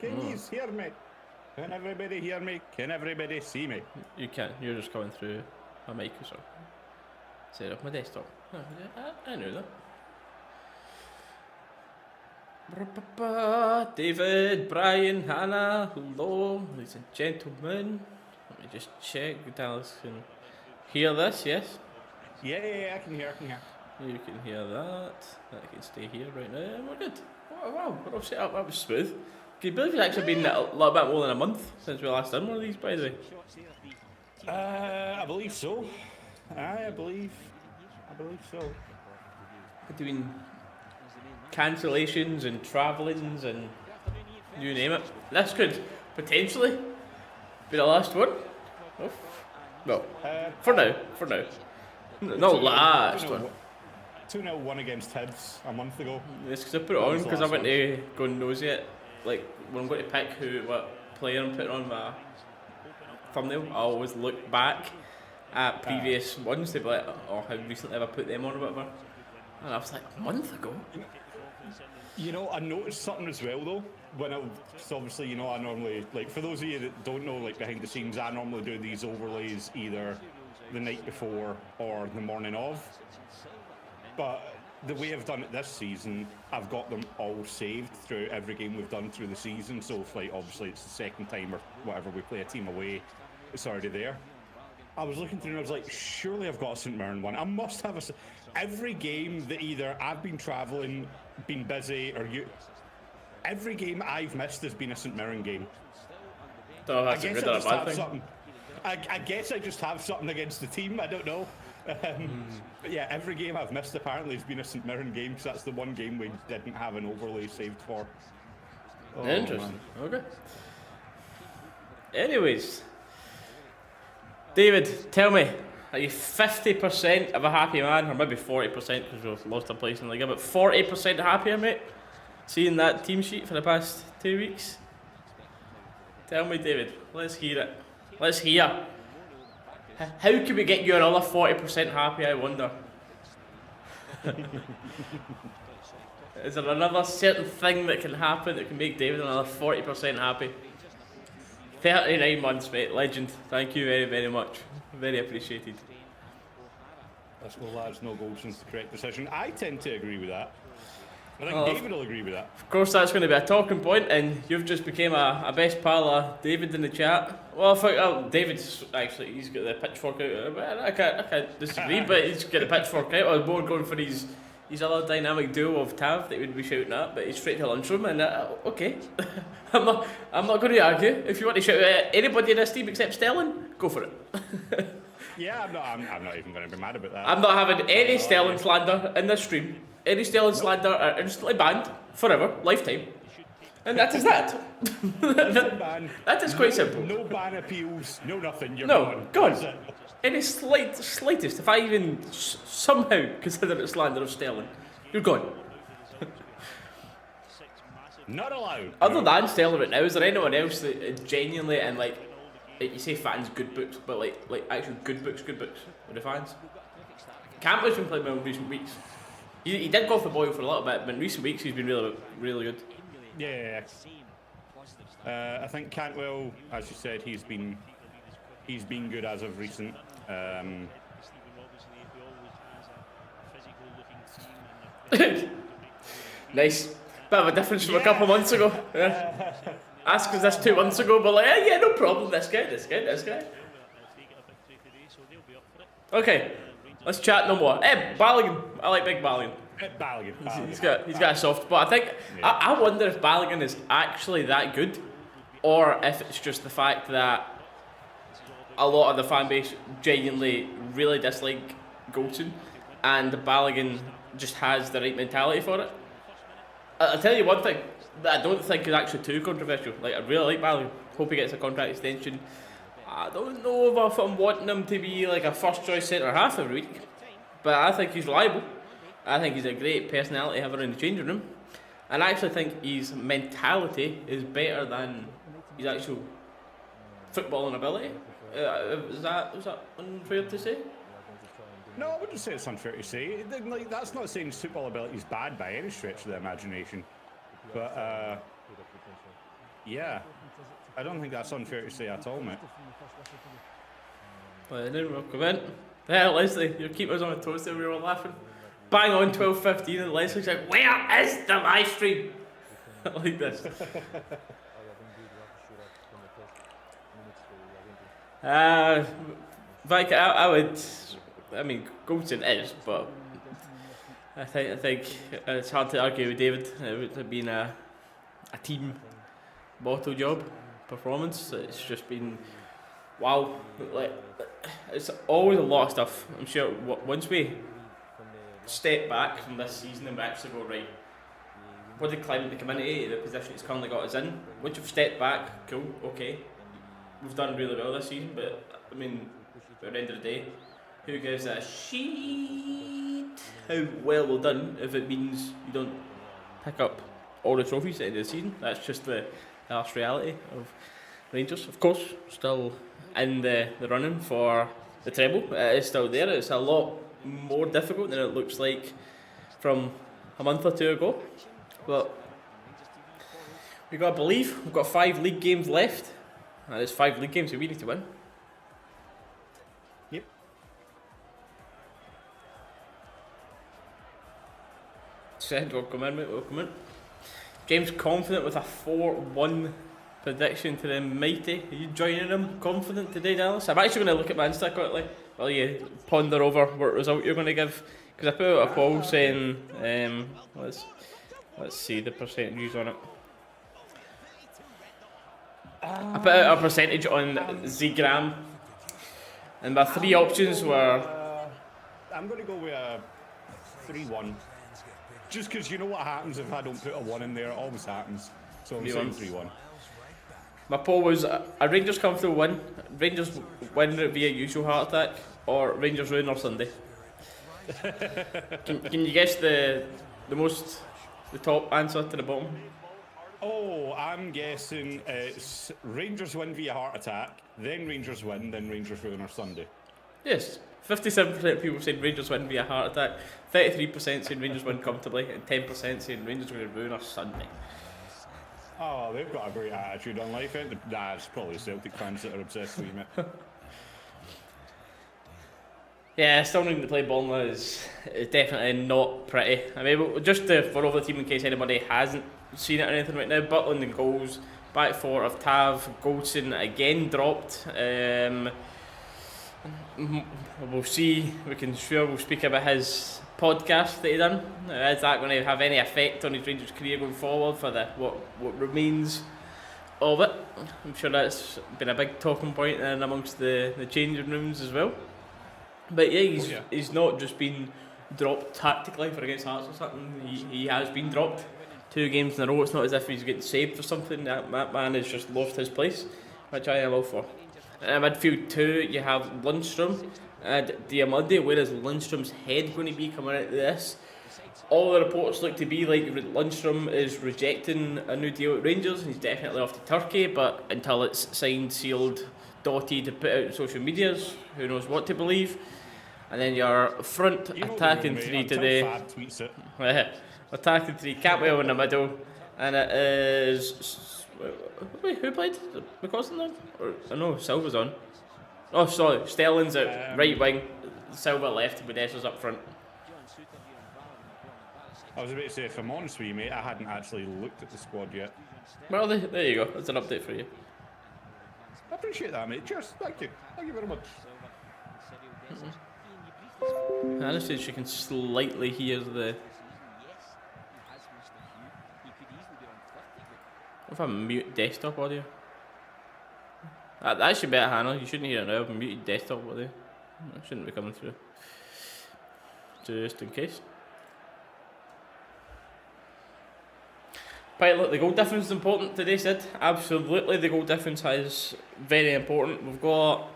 Can you hear me? Can everybody hear me? Can everybody see me? You can't. You're just coming through my mic or something. Set up my desktop. Oh, yeah, I knew that. David, Brian, Hannah, hello, ladies and gentlemen. Let me just check. Dalus can hear this, yes? Yeah, I can hear. You can hear that. That can stay here right now. We're good. Wow, we're all set up. That was smooth. Can you believe it's actually been a little bit more than a month since we last done one of these, by the way? I believe so. I believe so. Between cancellations and travellings and you name it, this could potentially be the last one. Oh. Well, for now. Not last one. 2-0 won against Hibs a month ago. It's because I put it on because I went to go and nosy it. Like when I'm going to pick what player I'm putting on my thumbnail, I always look back at previous ones to be like, oh, how recently have I put them on or whatever. And I was like, a month ago? You know, I noticed something as well though. So obviously, you know, I normally, like, for those of you that don't know, like, behind the scenes, I normally do these overlays either the night before or the morning of. But the way I've done it this season, I've got them all saved through every game we've done through the season. So if, like, obviously it's the second time or whatever we play a team away, it's already there. I was looking through and I was like, surely I've got a St Mirren one. I must have every game that either I've been travelling, been busy, or every game I've missed has been a St Mirren game. Oh, that's a good or a bad thing. I guess I just have something against the team. I don't know. But yeah, every game I've missed apparently has been a St Mirren game, because that's the one game we didn't have an overlay saved for. Oh, interesting. Man. Okay. Anyways, David, tell me, are you 50% of a happy man, or maybe 40% because we've lost a place in the league, but 40% happier, mate? Seeing that team sheet for the past 2 weeks? Tell me, David. Let's hear it. Let's hear. How can we get you another 40% happy, I wonder? Is there another certain thing that can happen that can make David another 40% happy? 39 months, mate. Legend. Thank you very, very much. Very appreciated. Let's go, lads. No Goldson's the correct decision. I tend to agree with that. I think David will agree with that. Of course, that's going to be a talking point, and you've just became a best pal of David in the chat. Well, I think David's actually, he's got the pitchfork out. I can't disagree, but he's got the pitchfork out. I was more going for his other dynamic duo of Tav that we'd be shouting at, but he's straight to lunchroom, and okay. I'm not going to argue. If you want to shout at anybody in this team except Sterling, go for it. Yeah, I'm not even going to be mad about that. I'm not having any Sterling slander in this stream. Any Sterling slander are instantly banned forever, lifetime. And that is that. That is quite simple. No ban appeals, no nothing. You're gone. Any slightest, if I even somehow consider it slander of Sterling, you're gone. Not allowed. Other than Sterling right now, is there anyone else that is genuinely, and like you say fans good books, but like actual good books with the fans? Campbell's been playing well in recent weeks. He did go off the boil for a little bit, but in recent weeks he's been really, really good. Yeah. I think Cantwell, as you said, he's been good as of recent. Nice. Bit of a difference from a couple of months ago. Yeah. Ask us this 2 months ago, but like, yeah, no problem. This guy. Okay. Let's chat no more. Hey, Balogun. I like Big Balogun. Balogun. He's got a soft spot. I think I wonder if Balogun is actually that good, or if it's just the fact that a lot of the fan base genuinely really dislike Goldson, and Balogun just has the right mentality for it. I'll tell you one thing that I don't think is actually too controversial. Like, I really like Balogun. Hope he gets a contract extension. I don't know if I'm wanting him to be like a first choice centre half every week, but I think he's reliable. I think he's a great personality to have around the changing room, and I actually think his mentality is better than his actual footballing ability. Is that unfair to say? No, I wouldn't say it's unfair to say. Like, that's not saying his football ability is bad by any stretch of the imagination, but Yeah, I don't think that's unfair to say at all, mate. Lennon will come in. Yeah, Leslie, your keeper's on a toast there, we were laughing. Bang on 12:15 and Leslie's like, where is the live stream? I like this. Like I would, I mean, Goldson is, but I think it's hard to argue with David. It would have been a team bottle job performance. It's just been wow. Like it's always a lot of stuff. I'm sure once we step back from this season and we actually go right, what did Clement come into the position it's currently got us in? Once you've stepped back, cool, okay. We've done really well this season, but I mean, at the end of the day, who gives a shit how well we've done if it means you don't pick up all the trophies at the end of the season? That's just the harsh reality of Rangers. Of course, still in the running for the treble. It is still there. It's a lot more difficult than it looks like from a month or two ago. But we've got to believe. We've got 5 league games left. And it's 5 league games that we need to win. Yep. Second, welcome in, mate. Welcome in. James confident with a 4-1 prediction to the mighty. Are you joining him confident today, Dallas? I'm actually going to look at my Insta quickly while you ponder over what result you're going to give. Because I put out a poll saying, let's see the percentages on it. I put out a percentage on Zgram, and my 3 options were. I'm going to go with a 3-1. Just because you know what happens if I don't put a 1 in there, it always happens. So I'm saying 3-1. My poll was a Rangers comfortable win, Rangers win via usual heart attack, or Rangers ruin our Sunday. Can you guess the top answer to the bottom? Oh, I'm guessing it's Rangers win via heart attack, then Rangers win, then Rangers ruin our Sunday. Yes, 57% of people said Rangers win via heart attack, 33% saying Rangers win comfortably, and 10% saying Rangers are going to ruin our Sunday. Oh, they've got a great attitude on life. Nah, it's probably Celtic fans that are obsessed with you, mate. Yeah, still needing to play Bournemouth is definitely not pretty. I mean, just for over the team in case anybody hasn't seen it or anything right now, Butland and goals, back 4 of Tav, Goldson again dropped. We'll see, we'll speak about his podcast that he done. Is that going to have any effect on his Rangers career going forward for the what remains of it? I'm sure that's been a big talking point in amongst the changing rooms as well. But yeah, he's not just been dropped tactically for against Hearts or something. He has been dropped 2 games in a row. It's not as if he's getting saved for something. That man has just lost his place, which I am all for. In midfield 2, you have Lundstrom and Diamande. Where is Lundstrom's head going to be coming out of this? All the reports look to be like Lundstrom is rejecting a new deal at Rangers and he's definitely off to Turkey, but until it's signed, sealed, dotted, to put out on social medias, who knows what to believe. And then your front attacking 3 today. Attacking 3, Catwell in the middle, and it is. Wait, who played? McCaustin then? Or no, Silva's on. Oh, sorry, Sterling's at right wing, Silva left, Badessa's up front. I was about to say, if I'm honest with you, mate, I hadn't actually looked at the squad yet. Well, there you go. That's an update for you. I appreciate that, mate. Cheers. Thank you. Thank you very much. Honestly, she can slightly hear the. If I mute desktop audio, that should be at Hannah. You shouldn't hear it now. I've muted desktop audio. It shouldn't be coming through. Just in case. Right, look, the goal difference is important today, Sid. Absolutely, the goal difference is very important. We've got,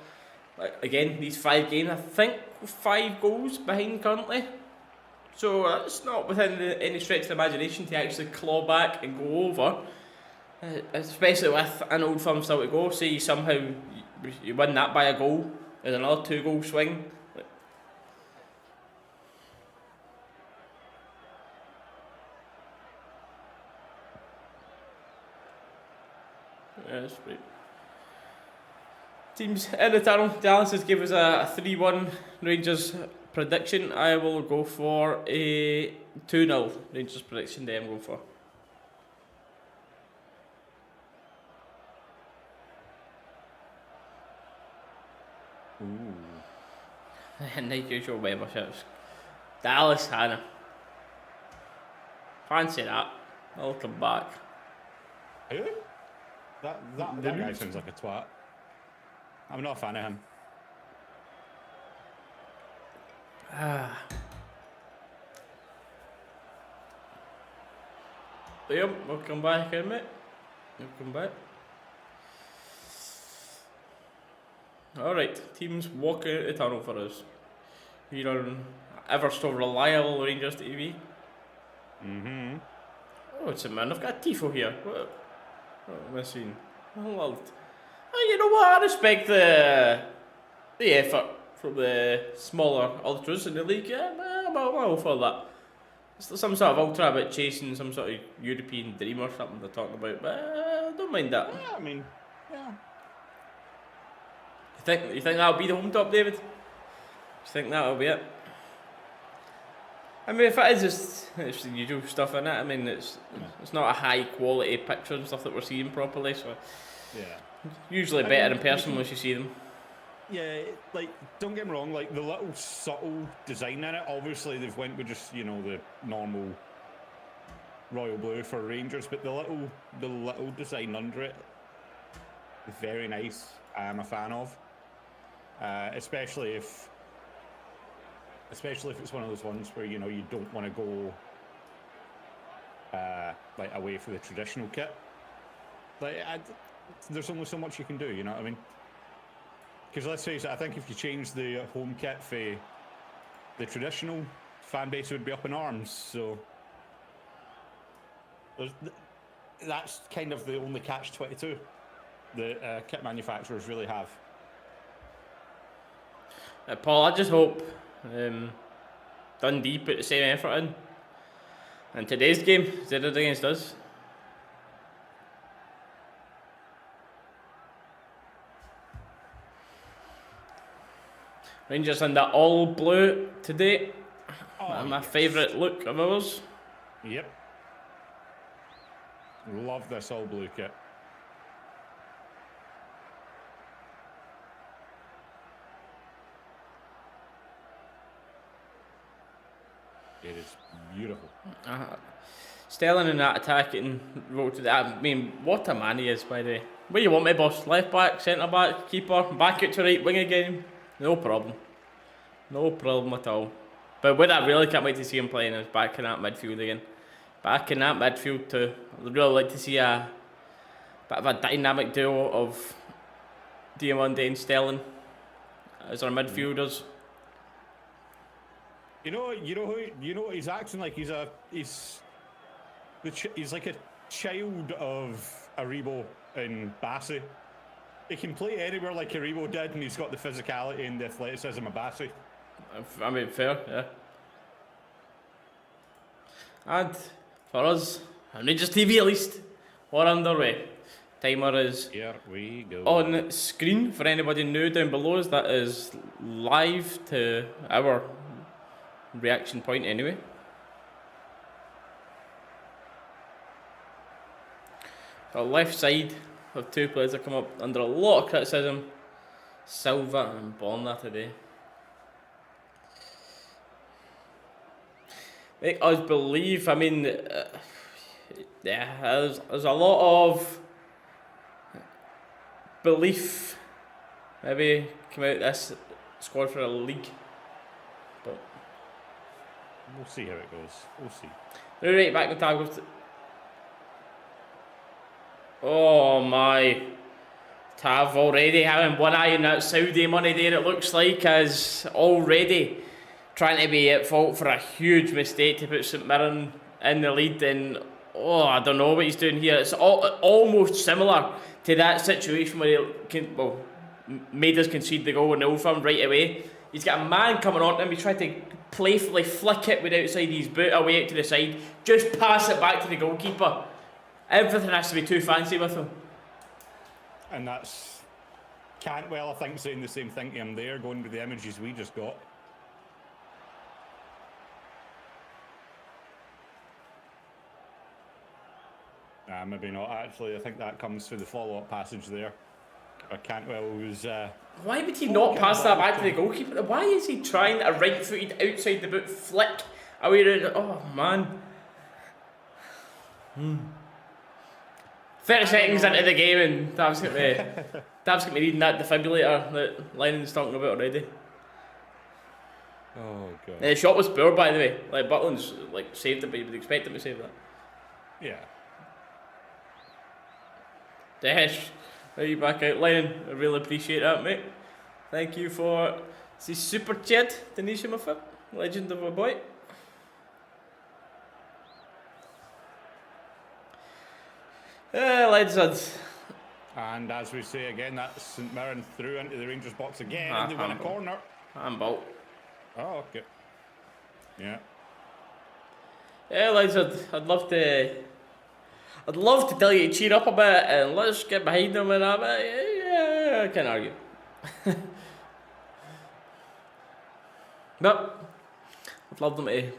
again, these 5 games. I think 5 goals behind currently. So it's not within any stretch of the imagination to actually claw back and go over. Especially with an old firm still to go. Say you somehow you win that by a goal, there's another 2-goal swing. Yeah, that's right. Teams in the tunnel. Dalus has given us a 3-1 Rangers prediction. I will go for a 2-0 Rangers prediction. There I'm going for. Ooh. Like usual memberships. Dallas, Hannah. Fancy that. I'll come back. Who? That guy sounds like a twat. I'm not a fan of him. Liam, we'll come back in, mate. We'll come back. Alright, teams walking out the tunnel for us. Here on ever so reliable Rangers TV. Mm-hmm. Oh, it's a man. I've got a tifo here. What am I seeing? Oh, you know what? I respect the effort from the smaller ultras in the league. Yeah, I'm all for that. It's some sort of ultra about chasing some sort of European dream or something they're talking about, but I don't mind that. Yeah, I mean, yeah. You think that'll be the home top, David? You think that'll be it? I mean, if it is just it's the usual stuff in it. I mean, it's not a high quality picture and stuff that we're seeing properly. So Yeah. usually better in person once you see them. Yeah, like, don't get me wrong, like, the little subtle design in it, obviously they've went with just, you know, the normal royal blue for Rangers, but the little design under it is very nice. I'm a fan of. Especially if it's one of those ones where, you know, you don't want to go like away for the traditional kit. Like, there's only so much you can do, you know what I mean? Because let's face it, I think if you change the home kit for the traditional, fan base would be up in arms. So that's kind of the only catch-22 that kit manufacturers really have. Paul, I just hope Dundee put the same effort in today's game as they did against us. Rangers in the all blue today. Oh, My favourite look of ours. Yep. Love this all blue kit. It is beautiful. Sterling in that attacking role today. I mean, what a man he is, by the way. Where you want me, boss? Left back, centre back, keeper, back out to right wing again. No problem. No problem at all. But what I really can't wait to see him playing is back in that midfield again. Back in that midfield too. I'd really like to see a bit of a dynamic duo of Diamande and Sterling as our midfielders. You know what he's acting like? He's like a child of Aribo and Bassi. He can play anywhere like Aribo did, and he's got the physicality and the athleticism of Bassi. I mean, fair, yeah. And for us, on Rangers TV at least, we're underway. Timer is Here we go. on screen for anybody new down below us. That is live to our reaction point anyway. The left side of two players that come up under a lot of criticism, Silva and Bonner today. Make us believe, I mean, there's a lot of belief maybe come out this squad for a league, but we'll see how it goes. We'll see. They're right back in tackle. Oh my. Tav already having one eye on that Saudi money there, it looks like, as already trying to be at fault for a huge mistake to put St Mirren in the lead. And I don't know what he's doing here. It's almost similar to that situation where he made us concede the goal in the Old Firm right away. He's got a man coming on him. He tried to playfully flick it with outside his boot away out to the side. Just pass it back to the goalkeeper. Everything has to be too fancy with him. And that's Cantwell, I think, saying the same thing to him there, going with the images we just got. Maybe not, actually. I think that comes through the follow-up passage there. Cantwell was... Why would he not pass that back to the goalkeeper? Why is he trying a right-footed outside the boot flick away around? Oh, man. 30 seconds into the game and Dav's got me reading that defibrillator that Lennon's talking about already. Oh, God. The shot was poor, by the way. Like, Butland's like saved it, but you would expect him to save that. Yeah. Dash. Are you back out, Lennon? I really appreciate that, mate. Thank you for the super chat, Denisha Muffet. Legend of a boy. Legends. And as we say again, that's St Mirren through into the Rangers box again, and they win a corner. Handball. Oh, okay. Yeah. Yeah, lads, I'd love to tell you to cheer up a bit and let's get behind them and that, but yeah, I can't argue. But I'd love them to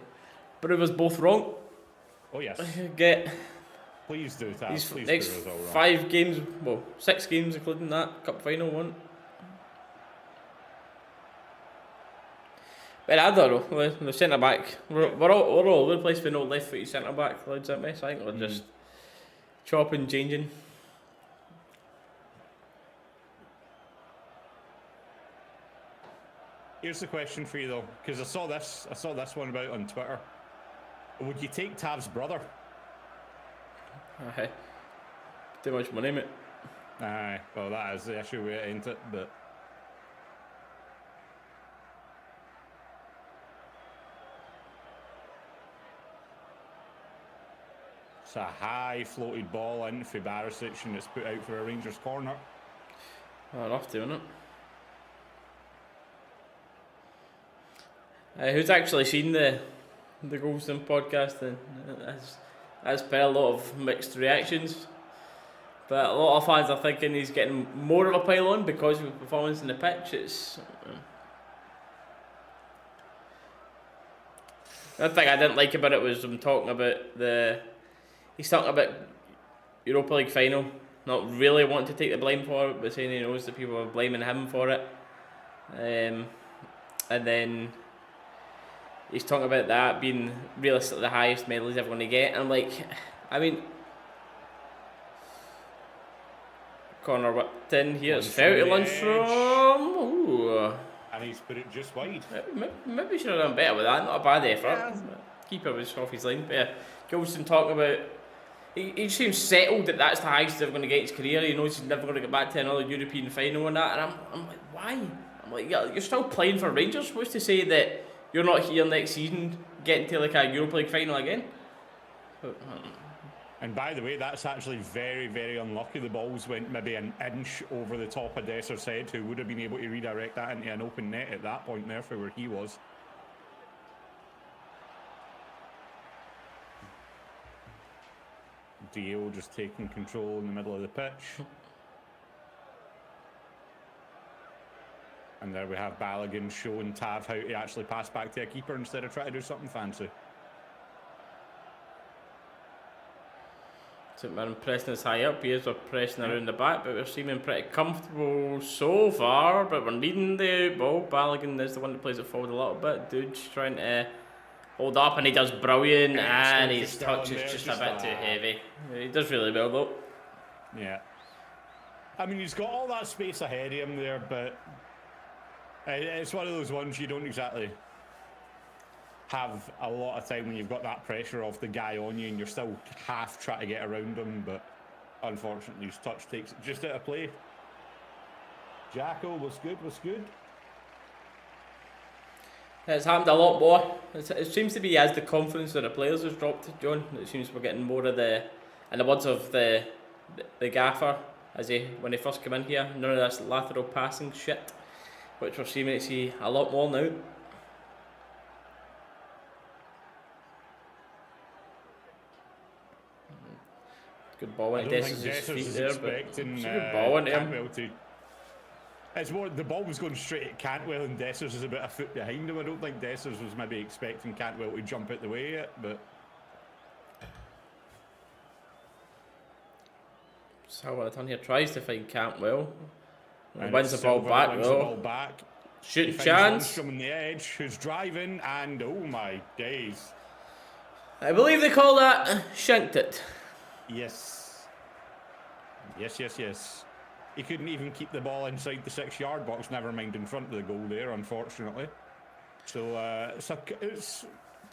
prove us both wrong. Oh yes. Get please do that. These Please next prove us all wrong. 5 games, well, 6 games including that cup final one. But I don't know, the centre back, we're all over the place with no left footed centre back, lads, aren't we? So I think we're just chopping, changing. Here's the question for you though, because I saw this one about on Twitter. Would you take Tav's brother? Aye. Too much money, mate. Aye, well that is the issue with it, ain't it? But it's a high floated ball in for Barisic and it's put out for a Rangers corner. Oh, enough doing it. Who's actually seen the Goldson podcast and has been a lot of mixed reactions. But a lot of fans are thinking he's getting more of a pile on because of his performance in the pitch. It's the thing I didn't like about it was him talking about he's talking about Europa League final, not really wanting to take the blame for it, but saying he knows that people are blaming him for it. And then he's talking about that being realistically the highest medal he's ever going to get. And I'm like, I mean, corner whipped in here. It's fair to Lundstrom. Ooh. And he's put it just wide. Maybe we should have done better with that. Not a bad effort. Yeah. Keeper was off his line. But yeah, Goldson talking about. He seems settled that that's the highest he's ever going to get in his career. He knows he's never going to get back to another European final and that. And I'm like, why? I'm like, yeah, you're still playing for Rangers. What's to say that you're not here next season getting to like a Europa League final again? And by the way, that's actually very, very unlucky. The balls went maybe an inch over the top of Desser's head, who would have been able to redirect that into an open net at that point there for where he was. Dio just taking control in the middle of the pitch. And there we have Balogun showing Tav how to actually pass back to a keeper instead of trying to do something fancy. St Mirren pressing us high up, here's we're pressing around the back, but we're seeming pretty comfortable so far, but we're needing the ball. Balogun is the one that plays it forward a little bit. Dude's trying to hold up and he does brilliant, and his touch is just a bit too heavy. He does really well though. Yeah. I mean, he's got all that space ahead of him there, but it's one of those ones you don't exactly have a lot of time when you've got that pressure of the guy on you and you're still half trying to get around him, but unfortunately his touch takes it just out of play. Jacko was good. It's happened a lot more. It seems to be as the confidence of the players has dropped, John. It seems we're getting more of in the words of the gaffer, when he first came in here, none of this lateral passing shit, which we're seeming to see a lot more now. Good ball I into don't think Dessers' Dessers feet is there, but expecting it's a good ball into him. Cantwell to. It's more the ball was going straight at Cantwell, and Dessers is about a foot behind him. I don't think Dessers was maybe expecting Cantwell to jump out the way yet, but. Silva turn here, tries to find Cantwell. And Wins the ball back wins though. the ball back. Shooting chance. Lundstrom on the edge, who's driving, and oh my days. I believe they call that shanked it. Yes. Yes. He couldn't even keep the ball inside the 6-yard box, never mind in front of the goal there, unfortunately. So it's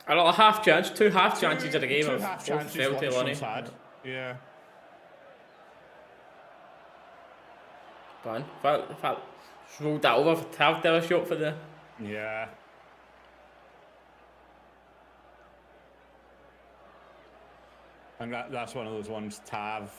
I don't know, a half chance, two half chances in a game two of half both chances fell to Lonnie. had. Yeah. Fine. In fact, just rolled that over to have a shot for the. Yeah. And that's one of those ones, Tav.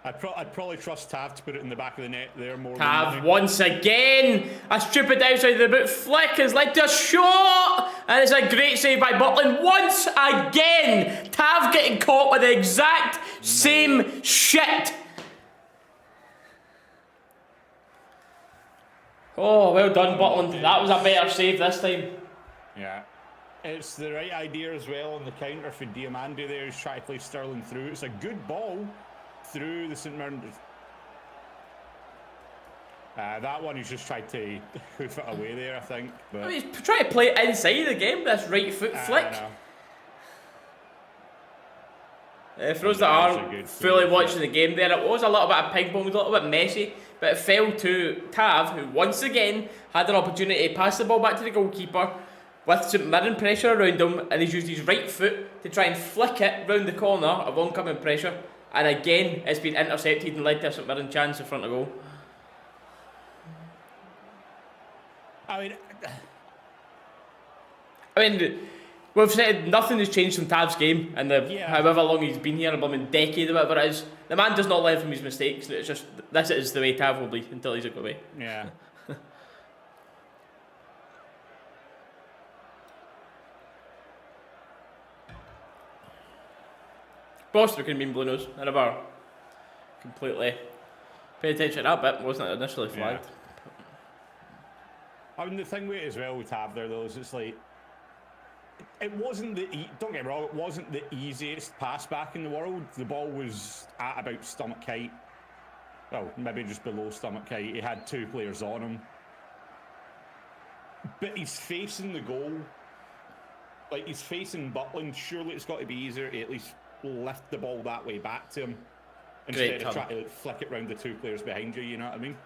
I'd probably trust Tav to put it in the back of the net there more Tav than once again. A stupid outside of the boot flick has led to a shot. And it's a great save by Butland once again. Tav getting caught with the exact same shit. Oh, well done, Butland. That was a better save this time. Yeah. It's the right idea as well on the counter for Diamandi there. He's trying to play Sterling through. It's a good ball through the St Mirren. That one he's just tried to hoof it away there, I think. But I mean, he's trying to play it inside the game, this right foot flick. For those that aren't fully watching the game there, it was a little bit of ping pong, a little bit messy, but it fell to Tav, who once again had an opportunity to pass the ball back to the goalkeeper with St Mirren pressure around him, and he's used his right foot to try and flick it round the corner of oncoming pressure, and again it's been intercepted and led to a St Mirren chance in front of goal. I mean, we've said nothing has changed from Tav's game in the however long he's been here, a decade or whatever it is. The man does not learn from his mistakes. It's just, this is the way Tav will be until he's out of the way. Yeah. Boston could have been blue nose. I never completely paid attention to that bit, wasn't it initially flagged? Yeah. I mean, the thing with it as well with Tav there, though, is it's like, it wasn't don't get me wrong, it wasn't the easiest pass back in the world. The ball was at about stomach height. Well, maybe just below stomach height. He had two players on him. But he's facing the goal. Like, he's facing Butland. Surely it's got to be easier to at least lift the ball that way back to him. Instead of trying to like, flick it round the two players behind you, you know what I mean?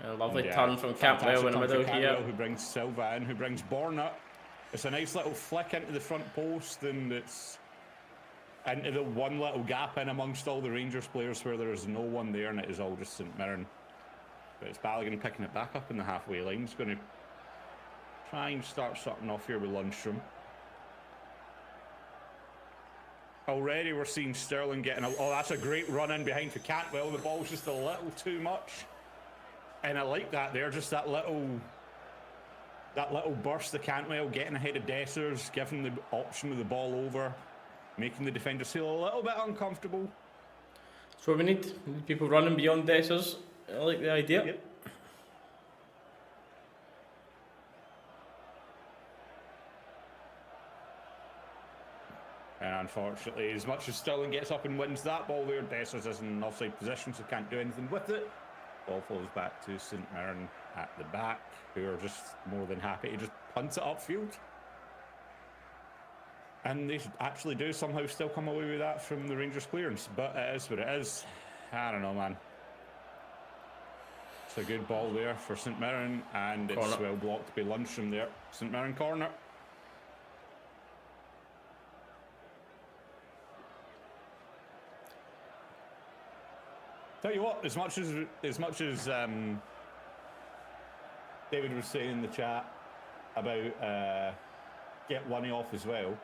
A lovely turn from Cantwell in the middle here. Who brings Silva in, who brings Bourne up. It's a nice little flick into the front post, and it's into the one little gap in amongst all the Rangers players where there is no one there, and it is all just St Mirren. But it's Balogun picking it back up in the halfway line. He's going to try and start something off here with Lundstrom. Already we're seeing Sterling getting oh, that's a great run in behind for Cantwell. The ball's just a little too much. And I like that there, just that little burst of Cantwell getting ahead of Dessers, giving the option of the ball over, making the defenders feel a little bit uncomfortable. That's what we need. We need people running beyond Dessers. I like the idea. Yep. And unfortunately, as much as Sterling gets up and wins that ball there, Dessers is in an offside position, so can't do anything with it. Ball falls back to St Mirren at the back, who are just more than happy to just punt it upfield. And they actually do somehow still come away with that from the Rangers clearance, but it is what it is. I don't know, man. It's a good ball there for St Mirren, and corner. It's well blocked by Lundstrom there. St Mirren corner. Tell you what, as much as David was saying in the chat about get Lunny off as well,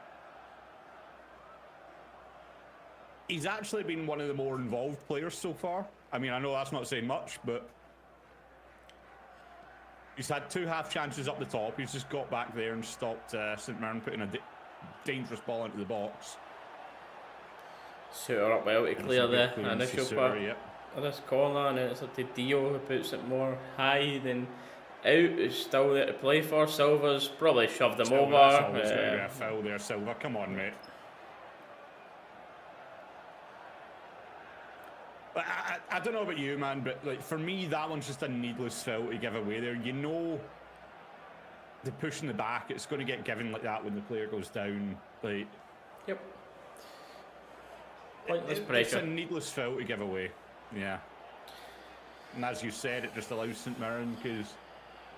he's actually been one of the more involved players so far. I mean, I know that's not saying much, but he's had two half chances up the top. He's just got back there and stopped St Mirren putting a dangerous ball into the box. Suitor up well to clear the initial part Yep. of this corner, and then it's up to Dio who puts it more high than out. Is still there to play for. Silva's probably shoved him over. That's always going to be a foul there, Silva. Come on, mate. I don't know about you, man, but like for me, that one's just a needless foul to give away there. You know, the push in the back, it's going to get given like that when the player goes down. Like, yep. Pointless pressure. It's a needless foul to give away. Yeah. And as you said, it just allows St Mirren, because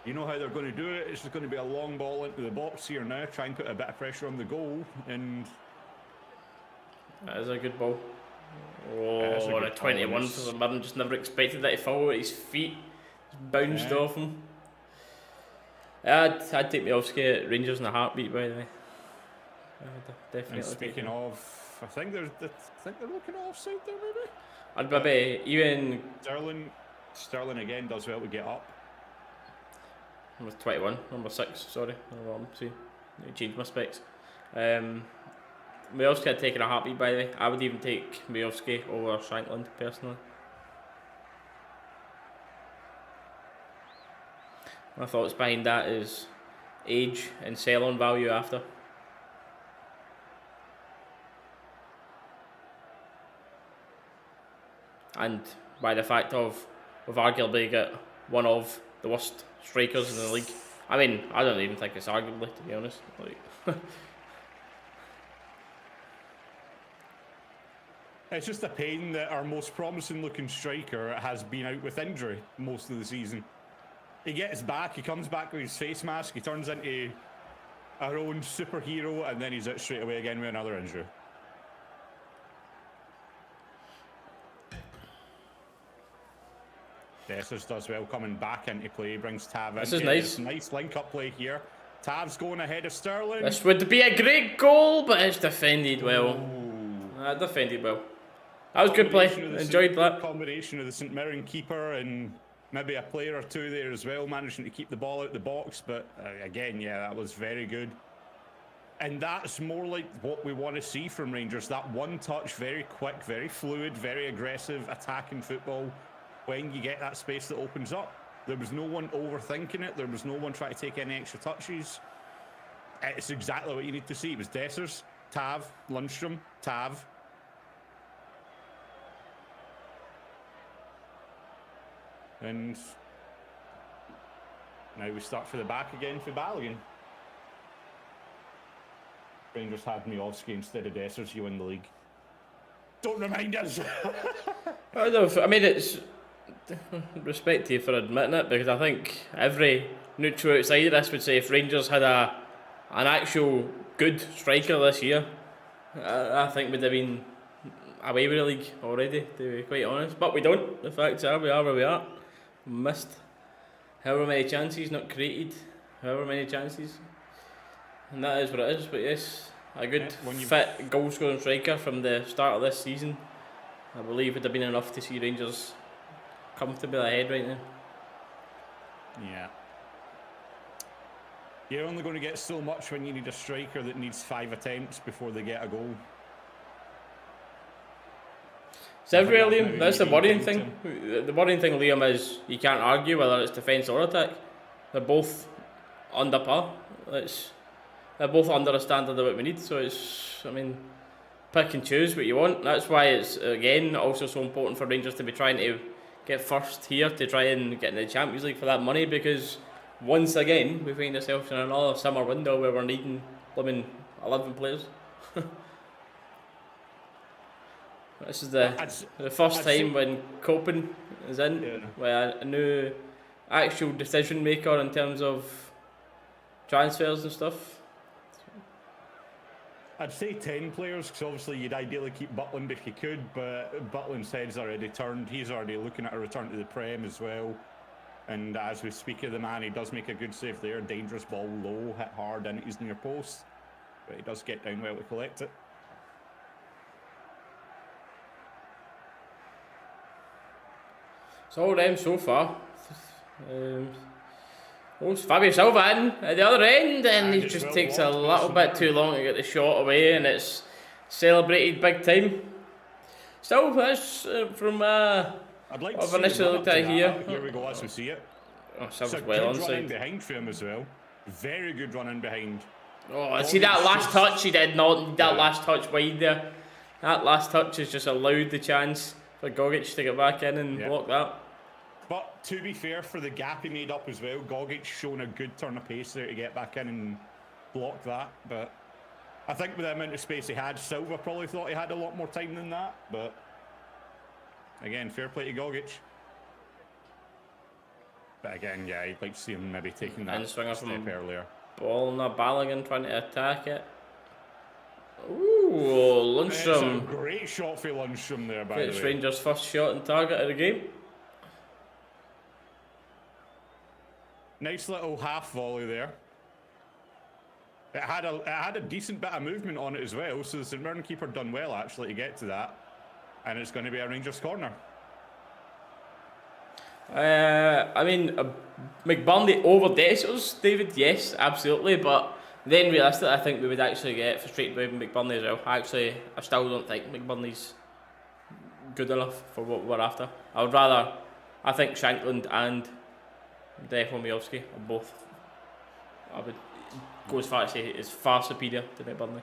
you know how they're going to do it. It's just going to be a long ball into the box here now, try and put a bit of pressure on the goal, and that is a good ball. Oh, a 21 for the Mirren. Just never expected that to fall at his feet. Just bounced off him. I'd take Miovski at Rangers in a heartbeat, by the way. Definitely. And speaking of, I think they're looking offside there, maybe. I'd maybe even Sterling again does well to get up. Number 21, number 6. Sorry, I don't know what I'm saying. I changed my specs. Miovski had taken a heartbeat, by the way. I would even take Miovski over Shankland personally. My thoughts behind that is age and sell-on value after. And by the fact of we've arguably got one of the worst strikers in the league. I mean, I don't even think it's arguably, to be honest. Like, it's just a pain that our most promising looking striker has been out with injury most of the season. He gets back, he comes back with his face mask, he turns into our own superhero, and then he's out straight away again with another injury. Dessers does well coming back into play, brings Tav in. This is nice. It's nice link-up play here. Tav's going ahead of Sterling. This would be a great goal, but it's defended well. Defended well. That was good play. Enjoyed that. Combination of the St Mirren keeper and maybe a player or two there as well, managing to keep the ball out the box. But again, yeah, that was very good. And that's more like what we want to see from Rangers. That one touch, very quick, very fluid, very aggressive attacking football. When you get that space that opens up, there was no one overthinking it. There was no one trying to take any extra touches. It's exactly what you need to see. It was Dessers, Tav, Lundstrom, Tav. And now we start for the back again for Balogun. Rangers had Miovski instead of Dessers. You win the league. Don't remind us. I mean, it's respect to you for admitting it, because I think every neutral outside of this would say if Rangers had an actual good striker this year, I think we'd have been away with the league already, to be quite honest. But we don't. The facts are we are where we are. Missed however many chances, not created however many chances, and that is what it is. But yes, a good fit goal scoring striker from the start of this season, I believe, would have been enough to see Rangers comfortably ahead right now. Yeah. You're only going to get so much when you need a striker that needs 5 attempts before they get a goal. So Liam, that's the worrying thing. The worrying thing, Liam, is you can't argue whether it's defence or attack. They're both under par. They're both under a standard of what we need. So it's, I mean, pick and choose what you want. That's why it's, again, also so important for Rangers to be trying to get first here to try and get in the Champions League for that money, because once again we find ourselves in another summer window where we're needing 11 players. This is the first time when Copen is in, with a new actual decision maker in terms of transfers and stuff. I'd say 10 players, because obviously you'd ideally keep Butland if you could, but Butland's head's already turned. He's already looking at a return to the Prem as well. And as we speak of the man, he does make a good save there. Dangerous ball low, hit hard into his near post. But he does get down well to collect it. It's all them so far. It's Fabio Silva in at the other end, and he just takes a little bit too long to get the shot away, and it's celebrated big time. Still, that's from I'd like to I've see initially looked at it here. Here we go, as we see it. Oh, It's a Silver's well good run in onside. behind for him as well. Very good run in behind. Oh, see that last touch? He did not need that last touch wide there. That last touch has just allowed the chance for Gogic to get back in and block that. But to be fair, for the gap he made up as well, Gogic shown a good turn of pace there to get back in and block that. But I think with the amount of space he had, Silva probably thought he had a lot more time than that. But again, fair play to Gogic. But again, yeah, I'd like to see him maybe taking that step earlier. Ball now, Balogun trying to attack it. Ooh, Lundstrom. It's a great shot for Lundstrom there, by the way. It's Rangers' first shot on target of the game. Nice little half volley there. It had a decent bit of movement on it as well, so the St Mirren keeper done well actually to get to that. And it's going to be a Rangers corner. I mean, McBurney over Dessers, David, yes, absolutely, but then realistically, I think we would actually get frustrated with McBurney as well. Actually, I still don't think McBurney's good enough for what we're after. I think Shankland and Miowski are both, I would go as far as say, is far superior to McBurney.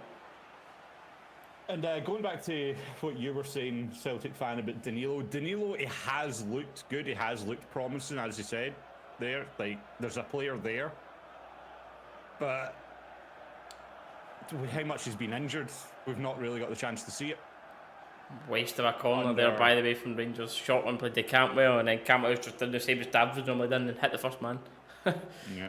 And going back to what you were saying, Celtic fan, about Danilo, he has looked good. He has looked promising, as you said there. Like, there's a player there. But how much he's been injured, we've not really got the chance to see it. Waste of a corner there, by the way, from Rangers. Shot one played to Cantwell, and then Cantwell just did the same as Davis normally done and hit the first man. Yeah.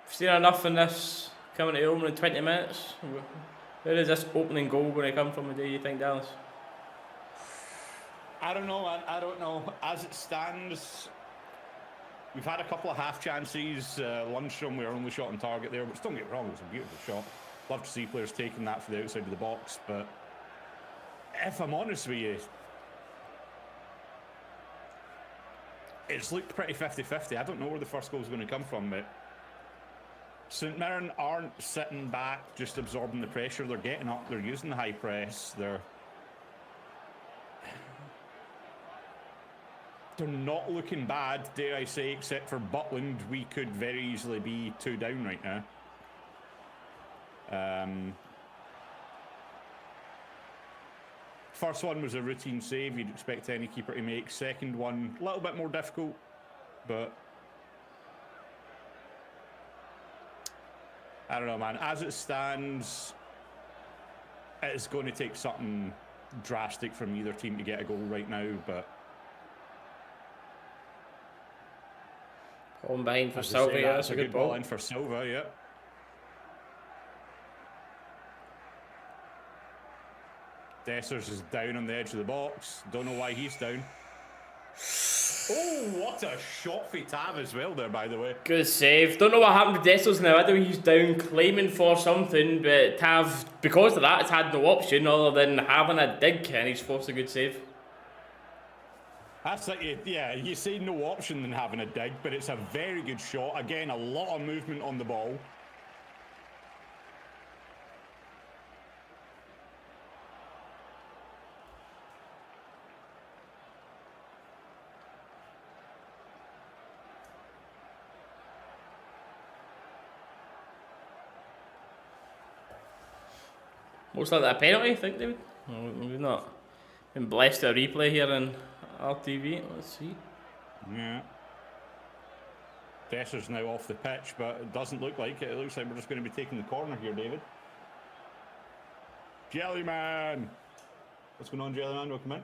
Seen enough in this coming to home in 20 minutes. Where is this opening goal going to come from today, you think, Dallas? I don't know, man. I don't know. As it stands, we've had a couple of half chances. Lundstrom, we were only shot on target there, but don't get me wrong, it was a beautiful shot. Love to see players taking that for the outside of the box, but if I'm honest with you, it's looked pretty 50-50. I don't know where the first goal is going to come from, but St Mirren aren't sitting back, just absorbing the pressure. They're getting up, they're using the high press, they're not looking bad, dare I say, except for Butland. We could very easily be 2 down right now. First one was a routine save, you'd expect any keeper to make. Second one, a little bit more difficult, but I don't know, man. As it stands, it's going to take something drastic from either team to get a goal right now, but home behind for Silva, yeah, that's a good ball in for Silva, yeah. Dessers is down on the edge of the box. Don't know why he's down. Oh, what a shot for Tav as well there, by the way. Good save. Don't know what happened to Dessers now. I know he's down claiming for something, but Tav, because of that, has had no option other than having a dig, and he's forced a good save. That's like, yeah, you say no option than having a dig, but it's a very good shot. Again, a lot of movement on the ball. Most likely a penalty, I think, David. No, we've not been blessed with a replay here in RTV. Let's see. Yeah. Desser's now off the pitch, but it doesn't look like it. It looks like we're just going to be taking the corner here, David. Jellyman! What's going on, Jellyman? Welcome in.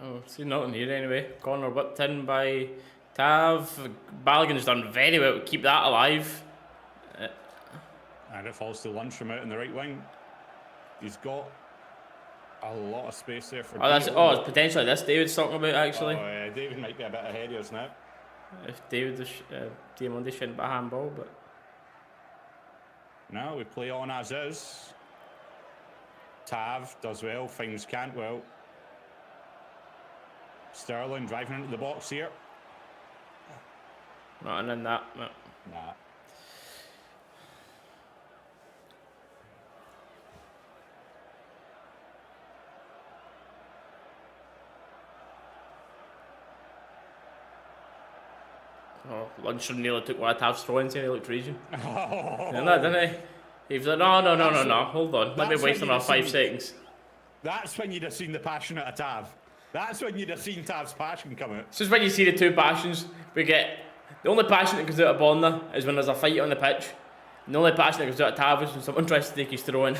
Oh, see nothing here anyway. Corner whipped in by Tav. Balogun's done very well to keep that alive. And it falls to Lundstrom out in the right wing. He's got a lot of space there for it's potentially this David's talking about, actually. Oh, yeah, David might be a bit ahead of us now. If David, Diamondi shouldn't be a handball, but... No, we play on as is. Tav does well, finds Cantwell. Sterling driving into the box here. Not in that, no. Nah. Oh, Lunchon nearly took one of Tav's throw-ins and he looked raging. Didn't he? He was like, no, hold on. Let me waste another 5 seconds. That's when you'd have seen the passion at a Tav. That's when you'd have seen Tav's passion come out. This is when you see the two passions. We get the only passion that comes out of Bonner is when there's a fight on the pitch. And the only passion that comes out of Tav is when someone tries to take his throw in.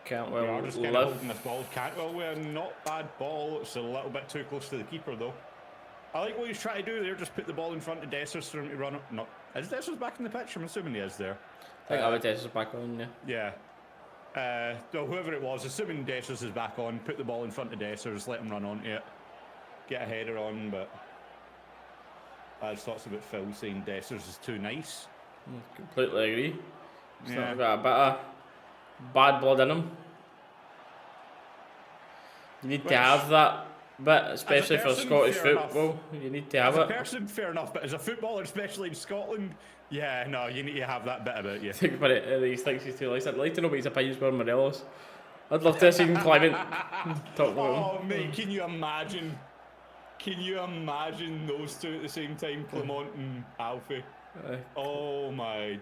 Cantwell We are just kind of holding this ball. Cantwell with a not bad ball. It's a little bit too close to the keeper though. I like what he's trying to do there. Just put the ball in front of Dessers for him to run up. No, is Dessers back in the pitch? I'm assuming he is there. I think our Dessers back on, yeah. Yeah. So whoever it was, assuming Dessers is back on, put the ball in front of Dessers, let him run onto it, get a header on. But I just thought about Phil saying Dessers is too nice. Completely agree. He's not got a bit of bad blood in him. You need to have that bit, especially for Scottish football. You need to have it. As a person, fair enough, but as a footballer, especially in Scotland, yeah, no, you need to have that bit about you. Think about it, he thinks he's too nice. I'd like to know what his opinions were on Morelos. I'd love to have seen Clement talk about him. Mate, can you imagine? Can you imagine those two at the same time, Clement and Alfie? Oh my.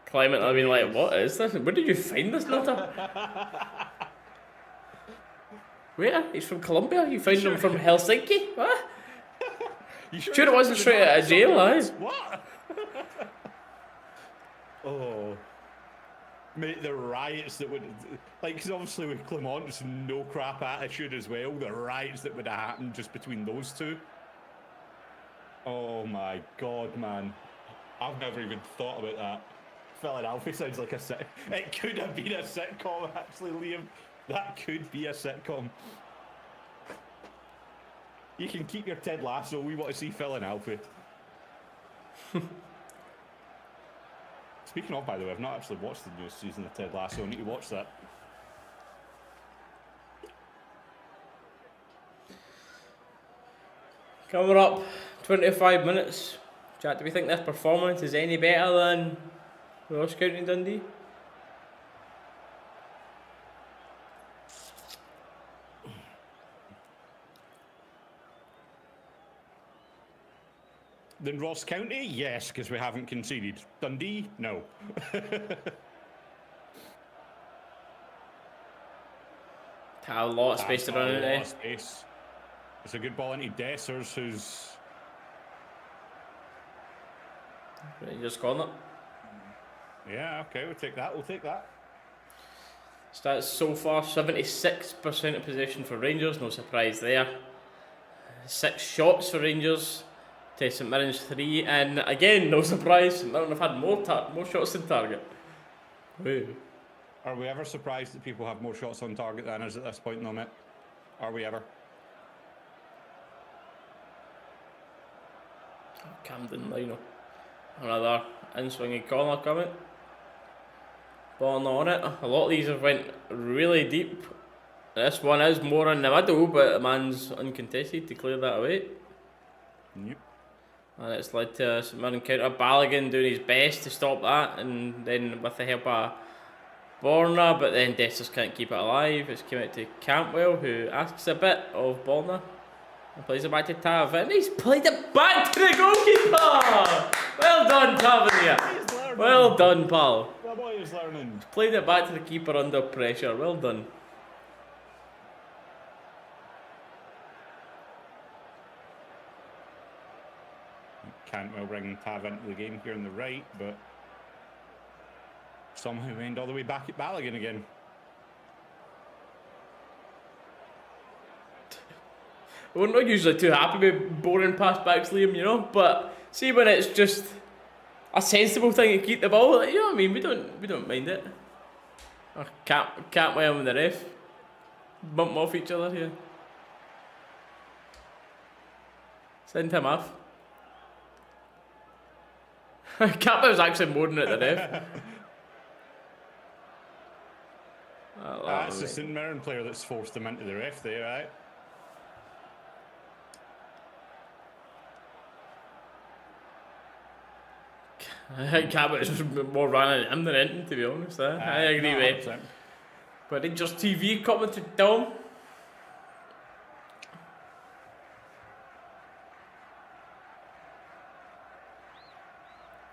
Clement, I mean, like, what is this? Where did you find this nutter? Where? He's from Colombia? You found him from Helsinki? What? Sure it wasn't straight out of jail, eh? What? Oh. Mate, the riots that would... Like, because obviously with Clement, it's no crap attitude as well. The riots that would have happened just between those two. Oh my God, man. I've never even thought about that. Philadelphia sounds like a sitcom. It could have been a sitcom, actually, Liam. That could be a sitcom. You can keep your Ted Lasso. We want to see Phil and Alfie. Speaking of, by the way, I've not actually watched the newest season of Ted Lasso. I need to watch that. Coming up, 25 minutes. Jack, do we think this performance is any better than Ross County Dundee? Then Ross County, yes, because we haven't conceded. Dundee, no. A lot of space to run in there. Space. It's a good ball into Dessers, who's... Rangers corner. Yeah, okay, we'll take that, we'll take that. Stats so far, 76% of possession for Rangers, no surprise there. 6 shots for Rangers. To St Mirren's 3, and again, no surprise, St Mirren have had more shots than target. Woo. Are we ever surprised that people have more shots on target than us at this point, no, mate? Are we ever? Camden Lino. Another in-swinging corner coming. Ball on it. A lot of these have went really deep. This one is more in the middle, but the man's uncontested to clear that away. Yep. And it's led to a St Mirren counter. Balogun doing his best to stop that, and then with the help of Borna, but then Dessers can't keep it alive. It's came out to Cantwell, who asks a bit of Borna and plays it back to Tav, and he's played it back to the goalkeeper! Well done, Tavernier. Well done, pal. The boy is learning. Played it back to the keeper under pressure. Well done. Cantwell bringing Tav into the game here on the right, but somehow we end all the way back at Balogun again. We're not usually too happy with boring pass backs, Liam, you know, but see when it's just a sensible thing to keep the ball, you know what I mean? We don't mind it. Or Cantwell and the ref bump off each other here. Send him off. Kappa was actually moaning at the ref. That's the St Mirren player that's forced him into the ref there, right? I think Cabot is more running him than anything, to be honest. I agree with you. But Rangers TV commentary, Dom.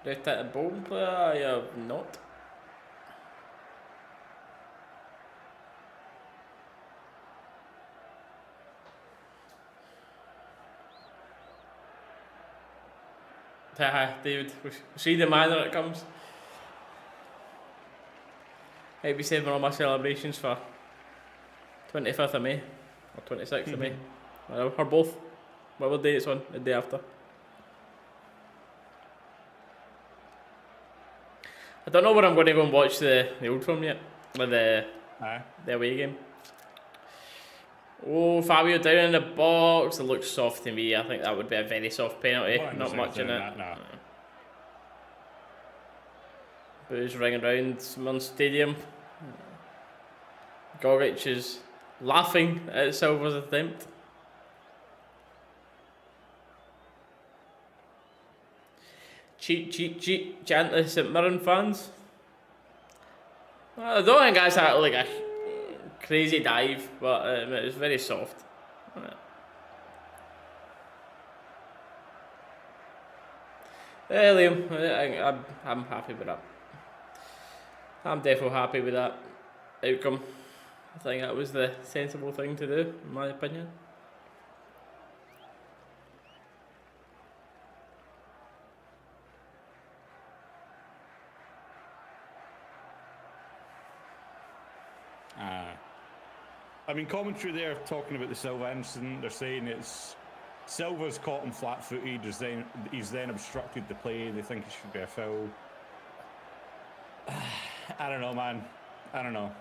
Left at the Bolton player, I have not. David, we'll see the manner it comes. I'll be saving all my celebrations for 25th of May or 26th of May. Or both. Whatever day it's on, the day after. I don't know where I'm going to go and watch the Old Firm yet. With the away game. Oh, Fabio down in the box. It looks soft to me. I think that would be a very soft penalty. Not much in it. Boos ringing around Mirren Stadium. Gogic is laughing at Silver's attempt. Cheat, chant the St Mirren fans. I don't think that's like a crazy dive, but it was very soft. Liam, I'm happy with that. I'm definitely happy with that outcome. I think that was the sensible thing to do, in my opinion. I mean, commentary there talking about the Silva incident, they're saying it's Silva's caught him flat-footed, he's then obstructed the play, they think it should be a foul. I don't know, man. I don't know.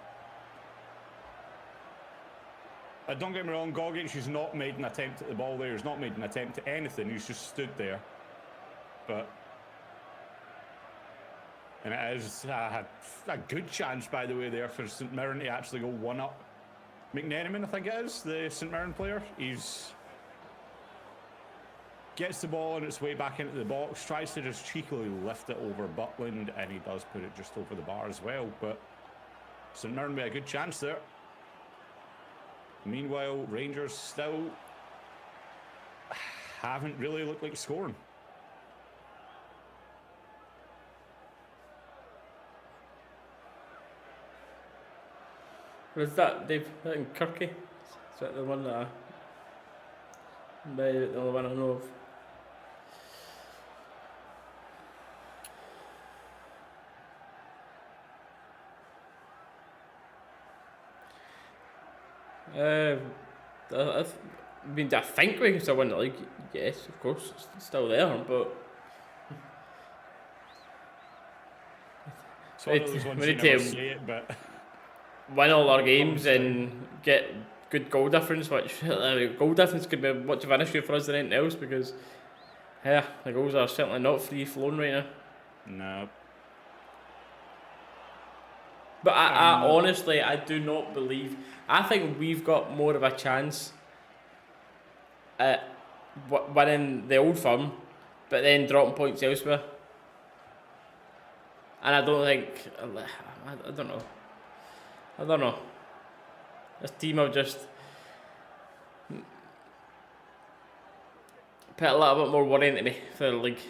Don't get me wrong, Gogic has not made an attempt at the ball there, he's not made an attempt at anything, he's just stood there. But... And it is a good chance, by the way, there for St Mirren to actually go one up. McNeneman, I think it is, the St Mirren player. He's gets the ball on its way back into the box, tries to just cheekily lift it over Butland, and he does put it just over the bar as well. But St Mirren with a good chance there. Meanwhile, Rangers still haven't really looked like scoring. Was that Dave in Kirky? Is that the one that the only one I know of? I think we can still win the league. Yes, of course, it's still there, but it's one of those ones you never see it, but win all our games and get good goal difference, which goal difference could be much of an issue for us than anything else, because the goals are certainly not free flowing right now. No. But I honestly, I do not believe. I think we've got more of a chance at winning the Old Firm, but then dropping points elsewhere. And I don't think. I don't know. I don't know. This team have just put a little bit more worry into me for the league.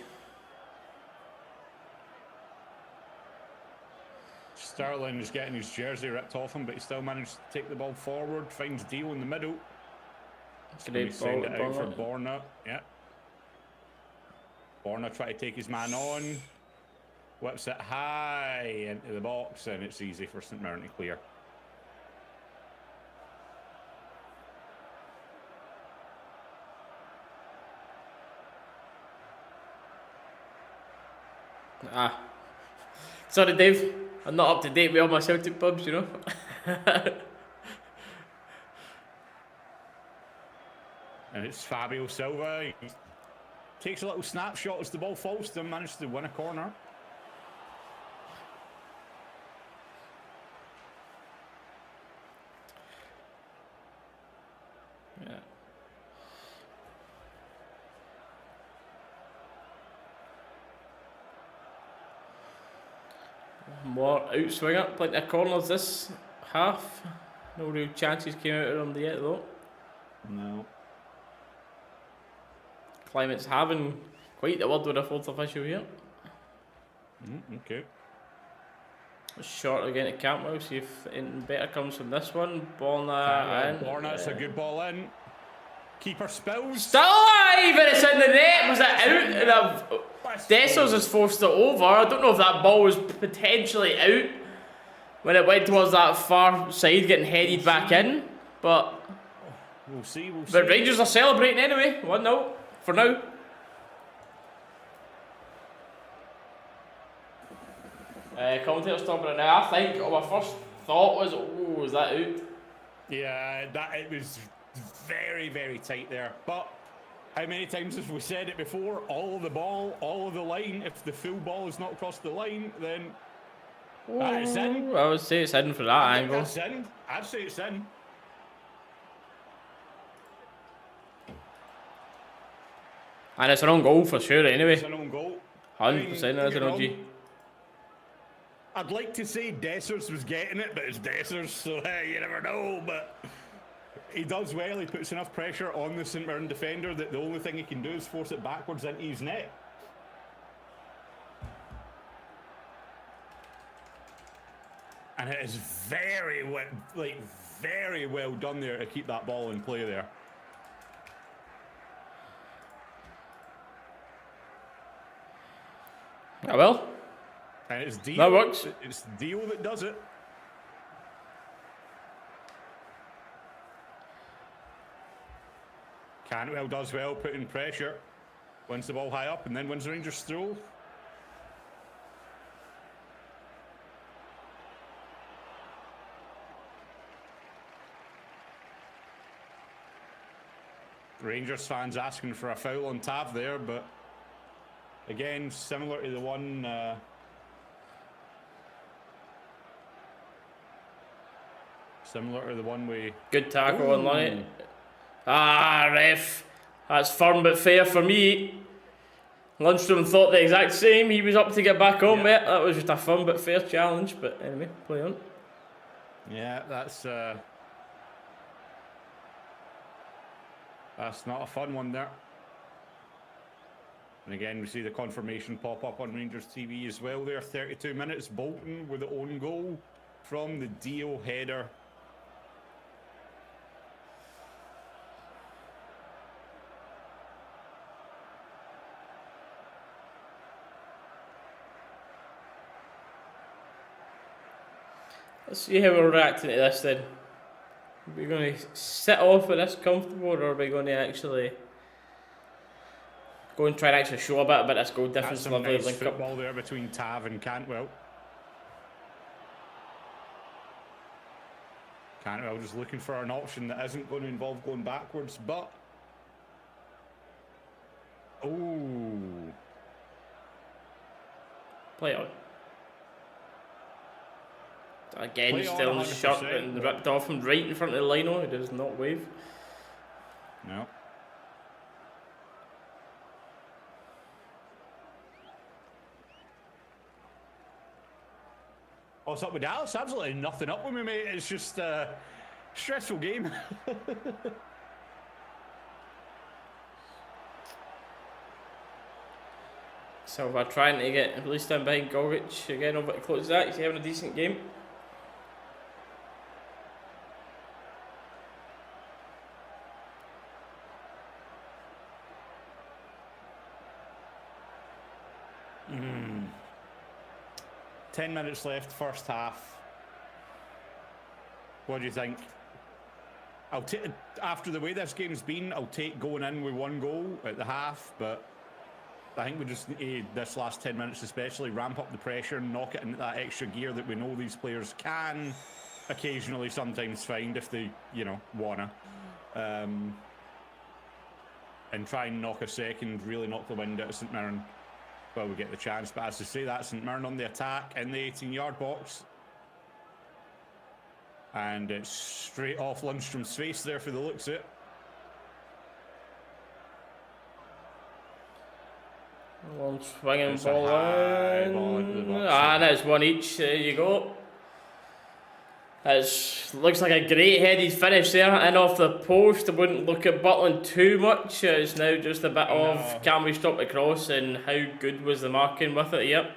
Sterling is getting his jersey ripped off him, but he still managed to take the ball forward, finds Deal in the middle. Great ball it out for Borna. Yeah. Borna trying to take his man on. Whips it high into the box, and it's easy for St Mirren to clear. Sorry, Dave. I'm not up to date with all my Celtic pubs, you know. And it's Fabio Silva. takes a little snapshot as the ball falls to him, manages to win a corner. Yeah. More outswinger, plenty of corners this half. No real chances came out of them yet though. No. Clements having quite the word with a fourth official here. Okay. Short again to Cantwell, see if anything better comes from this one. Borna, it's a good ball in. Keeper spills. Still alive, and it's in the net. Was it out? Dessers has forced it over. I don't know if that ball was potentially out when it went towards that far side, getting headed back in. But we'll see. But Rangers are celebrating anyway. 1-0 for now. Commentator stopping it now. I think my first thought was, oh, is that out? Yeah, it was very, very tight there. But how many times have we said it before? All of the ball, all of the line. If the full ball is not across the line, then it's in. I would say it's in for that angle. It's in. I'd say it's in. And it's an own goal for sure anyway. It's an own goal. 100% it's an OG. I'd like to say Dessers was getting it, but it's Dessers, so you never know. But he does well. He puts enough pressure on the St Mirren defender that the only thing he can do is force it backwards into his net. And it is very well done there to keep that ball in play there. Yeah, well. And it's Dio. That works. It's Dio that does it. Cantwell does well, putting pressure. Wins the ball high up and then wins the Rangers throw. Rangers fans asking for a foul on Tav there, but again, similar to the one we... Good tackle on Lonnie. Ah, ref. That's firm but fair for me. Lundstrom thought the exact same. He was up to get back on it. That was just a firm but fair challenge. But anyway, play on. Yeah, that's not a fun one there. And again, we see the confirmation pop up on Rangers TV as well there. 32 minutes, Bolton with the own goal from the Dio header. Let's see how we're reacting to this then. Are we going to sit off with this comfortable, or are we going to actually go and try and actually show a bit about this goal difference? That's some nice football there between Tav and Cantwell. Cantwell just looking for an option that isn't going to involve going backwards, but... Oh. Play on. Again, Play still on shot and ripped off him right in front of the lino. He does not wave. No. What's up with Dalus? Absolutely nothing up with me, mate. It's just a stressful game. So we're trying to get released down behind Gogic again over to close that. He's having a decent game. Mm. 10 minutes left, first half. What do you think? I'll take, after the way this game's been, I'll take going in with one goal at the half, but I think we just need, this last 10 minutes especially, ramp up the pressure and knock it into that extra gear that we know these players can occasionally sometimes find if they, you know, wanna. and try and knock a second, really knock the wind out of St Mirren while we get the chance. But as I say, that's St Mirren on the attack in the 18-yard box. And it's straight off Lundstrom's face there for the looks of it. Long swinging ball in. And it's one each. There you go. It looks like a great headed finish there. And off the post. I wouldn't look at Butland too much. It's now just a bit of can we stop the cross and how good was the marking with it. Yep.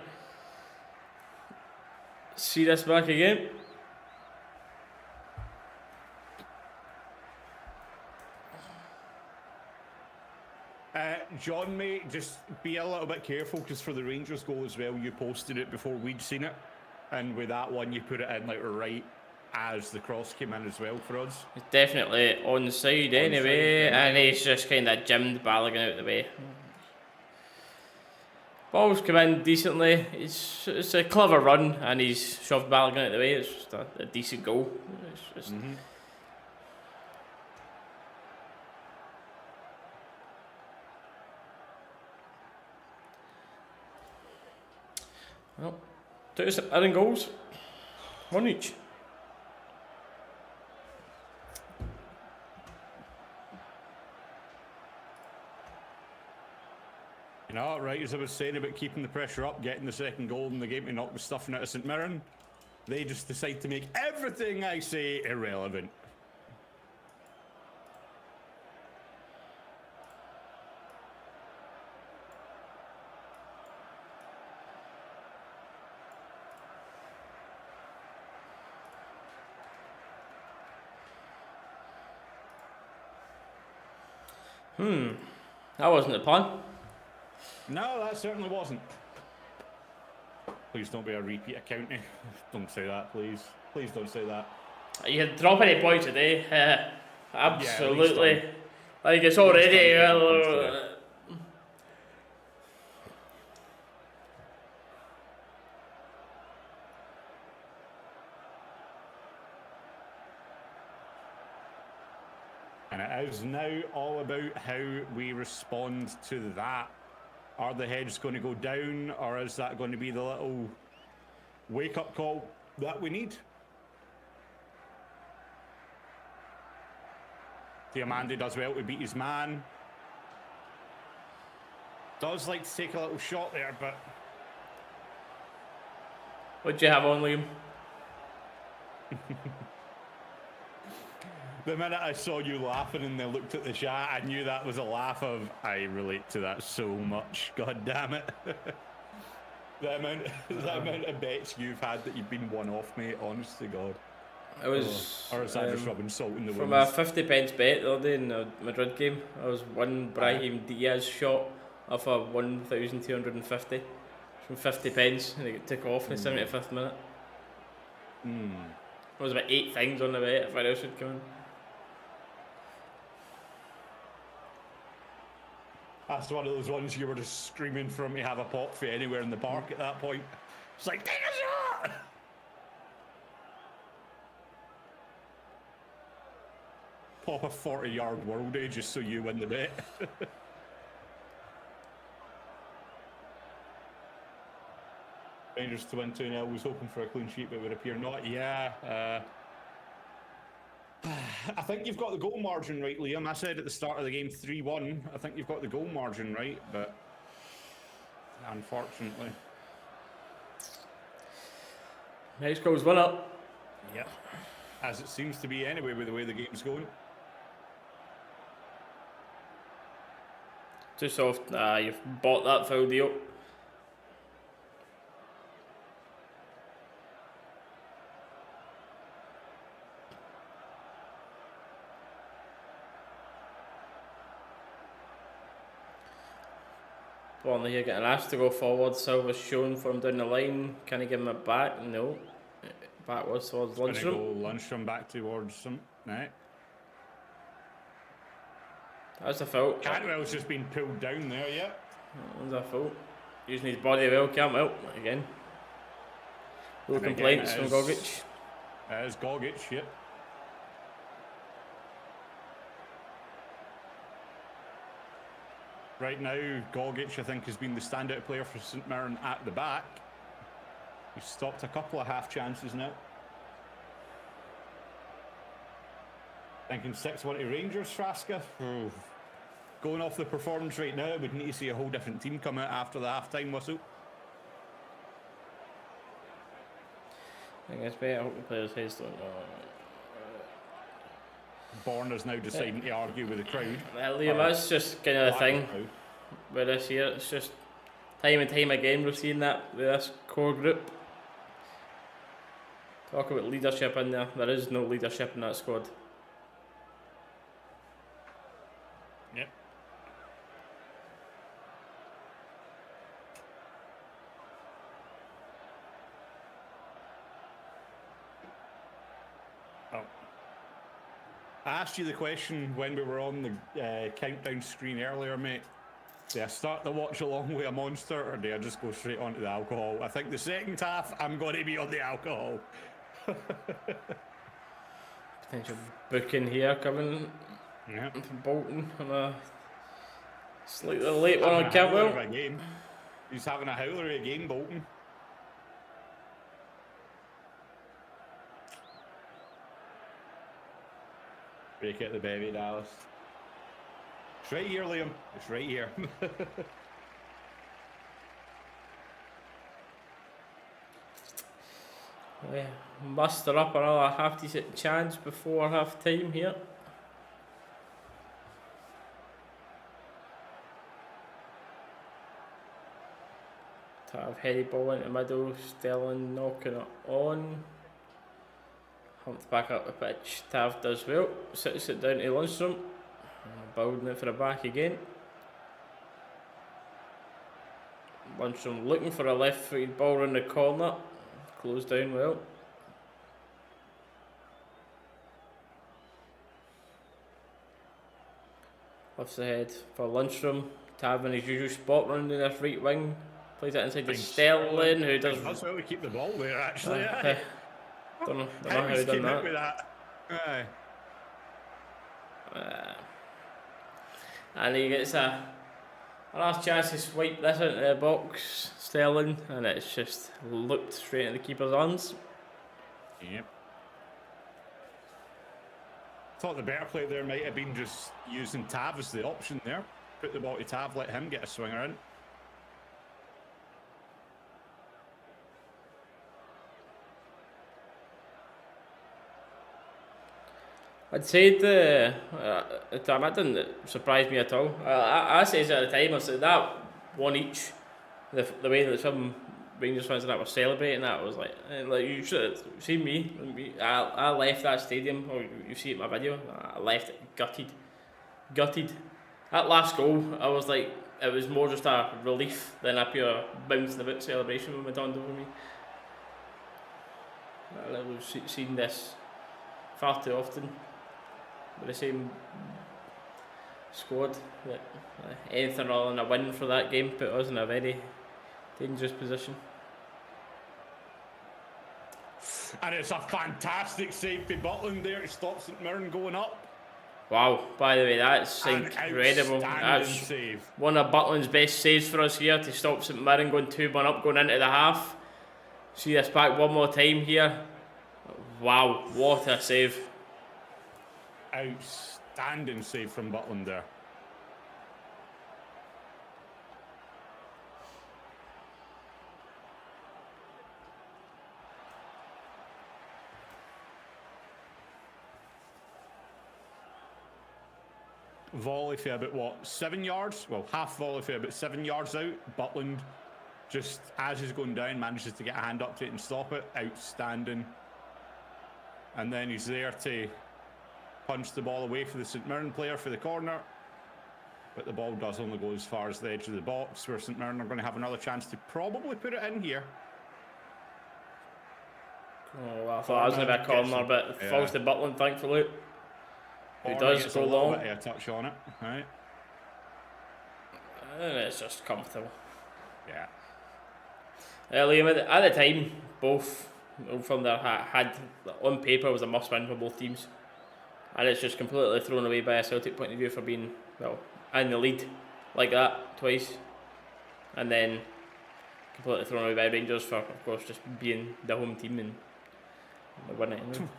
See this back again. John, mate, just be a little bit careful because for the Rangers goal as well, you posted it before we'd seen it. And with that one, you put it in like right as the cross came in as well for us. It's definitely onside anyway, and he's just kind of jimmed Balogun out the way. Ball's come in decently. It's a clever run, and he's shoved Balogun out the way. It's just a decent goal. It's just well, 2 Mirren goals, 1 each. You know, right as I was saying about keeping the pressure up, getting the second goal in the game to knock the stuffing out of St Mirren, they just decide to make everything I say irrelevant. That wasn't the plan. No, that certainly wasn't. Please don't be a repeat accounting. Don't say that, please. Please don't say that. You can drop any points today. Absolutely. Yeah, like it's already. And it is now all about how we respond to that. Are the heads going to go down, or is that going to be the little wake-up call that we need? Diamandi does well to beat his man. Does like to take a little shot there, but... What'd you have on, Liam? The minute I saw you laughing and then looked at the chat, I knew that was a laugh of, I relate to that so much, god damn it. the amount of bets you've had that you've been one off, mate, honest to God. I was... Or is that just rubbing salt in the wounds? From a 50 pence bet the other day in the Madrid game, I was one Brahim Diaz shot off a 1,250 from 50 pence, and it took off in the 75th minute. There was about 8 things on the bet, if I else would come in. That's one of those ones you were just screaming for him to have a pop for anywhere in the park at that point. It's like, take a shot! Pop a 40-yard worldie just so you win the bet. Rangers to win 2-0, was hoping for a clean sheet, but it would appear not. Yeah. I think you've got the goal margin right, Liam. I said at the start of the game 3-1. I think you've got the goal margin right, but unfortunately. Next goal's 1-0. Yep. As it seems to be anyway with the way the game's going. Too soft. You've bought that foul deal. Burnley here getting asked to go forward. Silva's shown for him down the line. Can he give him it back? No. Back was towards Lundstrom. Go Lundstrom back towards him. Right. That's a foul. Cantwell's just been pulled down there, yeah. That's a foul. Using his body well, Cantwell again. No complaints from Gogic. It is Gogic, yep. Right now, Gogic, I think, has been the standout player for St Mirren at the back. He's stopped a couple of half chances now. Thinking 6-1 to Rangers, Frasca. Going off the performance right now, we'd need to see a whole different team come out after the half-time whistle. I think it's better. I hope the players' heads don't know. Borner's now deciding to argue with the crowd. Well, Liam, that's just kind of the thing with this year. It's just time and time again we're seeing that with this core group. Talk about leadership in there. There is no leadership in that squad. Yep. Oh. I asked you the question when we were on the countdown screen earlier, mate. Do I start the watch along with a monster, or do I just go straight onto the alcohol? I think the second half, I'm going to be on the alcohol. Potential booking here coming Yep. from Bolton on a slightly late one on Cantwell. He's having a howler of a game, Bolton. Break out the baby, Dalus. It's right here, Liam. It's right here. We muster up another half decent chance before half time here. Tav heady ball into the middle, Sterling knocking it on. Humped back up the pitch. Tav does well, sits it down to Lundstrom. Building it for the back again. Lundstrom looking for a left footed ball around the corner. Closed down well. Lifts ahead for Lundstrom. Tav in his usual spot running in this right wing. Plays it inside to Sterling, who does. That's well to keep the ball there, actually. Don't know how he done that. With that. And he gets a last chance to swipe this into the box, Sterling, and it's just looked straight into the keeper's hands. Yep. Thought the better play there might have been just using Tav as the option there. Put the ball to Tav, let him get a swinger in. I'd say that didn't surprise me at all. I said at the time, I said that one each, the way that some Rangers fans that were celebrating that was like you should have seen me. I left that stadium, or you see it in my video, I left it gutted. That last goal, I was like, it was more just a relief than a pure bouncing about celebration when it dawned over me. I've seen this far too often. With the same squad, that anything other than a win for that game put us in a very dangerous position. And it's a fantastic save by Butland there to stop St Mirren going up. Wow, by the way, that's incredible. That's save. One of Butland's best saves for us here to stop St Mirren going 2-1 up going into the half. See this back one more time here. Wow, what a save. Outstanding save from Butland there. Volley for about 7 yards? Well, half volley for about 7 yards out. Butland, just as he's going down, manages to get a hand up to it and stop it. Outstanding. And then he's there to punch the ball away for the St Mirren player for the corner, but the ball does only go as far as the edge of the box, where St Mirren are going to have another chance to probably put it in here. Oh, well, I thought I was going to be a corner, but it falls to Butland, thankfully. He does go long. A touch on it, right? And it's just comfortable. Yeah. Liam, at the time, both from there had on paper was a must-win for both teams. And it's just completely thrown away by a Celtic point of view for being, in the lead like that twice, and then completely thrown away by Rangers for, of course, just being the home team and winning it anyway.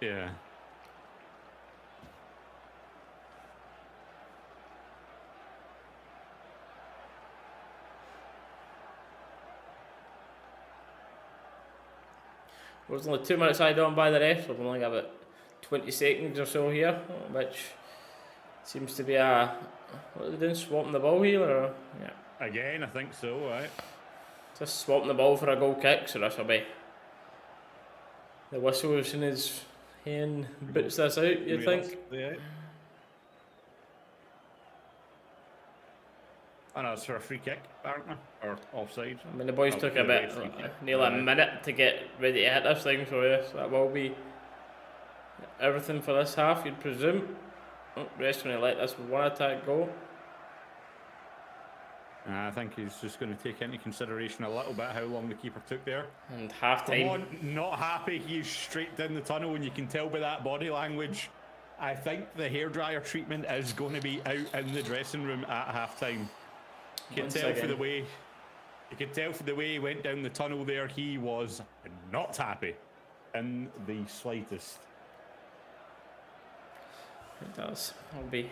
Yeah. There's only 2 minutes added on by the ref, so we've only got about 20 seconds or so here, which seems to be a... What are they doing, swapping the ball here? Or, yeah. Again, I think so, right? Just swapping the ball for a goal kick, so this will be the whistle as soon as Hen boots this out, you'd think. Yeah. I know it's for a free kick, apparently, or offside. I mean, the boys took a bit, nearly a minute to get ready to hit this thing, so yes, that will be everything for this half, you'd presume. Oh, Rest going to let this one attack go. I think he's just going to take into consideration a little bit how long the keeper took there. And half time. Come on, not happy. He's straight down the tunnel, and you can tell by that body language. I think the hairdryer treatment is going to be out in the dressing room at half time. You can tell for the way. You could tell for the way he went down the tunnel there. He was not happy, in the slightest. It does. I'll be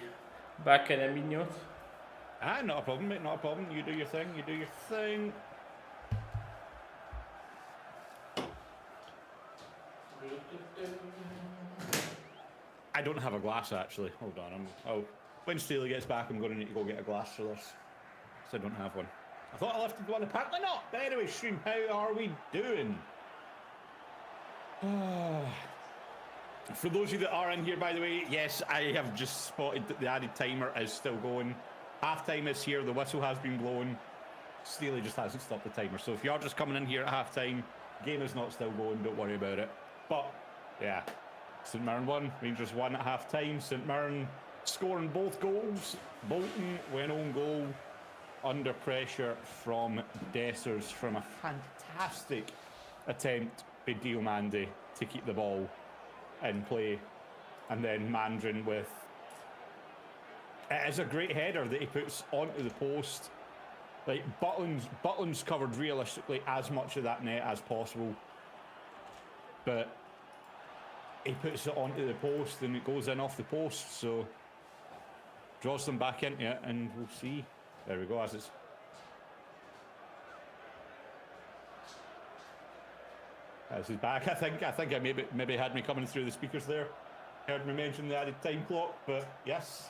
back in a minute. Not a problem, mate. Not a problem. You do your thing. You do your thing. I don't have a glass actually. Hold on. When Steely gets back, I'm going to need to go get a glass for this. So I don't have one. I thought I lifted one. Apparently not. But anyway, stream. How are we doing? For those of you that are in here, by the way, yes, I have just spotted that the added timer is still going. Half time is here. The whistle has been blown. Steely just hasn't stopped the timer. So if you're just coming in here at half time, game is not still going. Don't worry about it. But yeah, St Mirren won. Rangers won at half time. St Mirren scoring both goals. Bolton went on goal under pressure from Gers from a fantastic attempt by Diomande to keep the ball in play, and then Mandrin with it is a great header that he puts onto the post. Like Butland's covered realistically as much of that net as possible, but he puts it onto the post and it goes in off the post, so draws them back into it, and we'll see. There we go. As it's back. I think I maybe had me coming through the speakers there. Heard me mention the added time clock, but yes.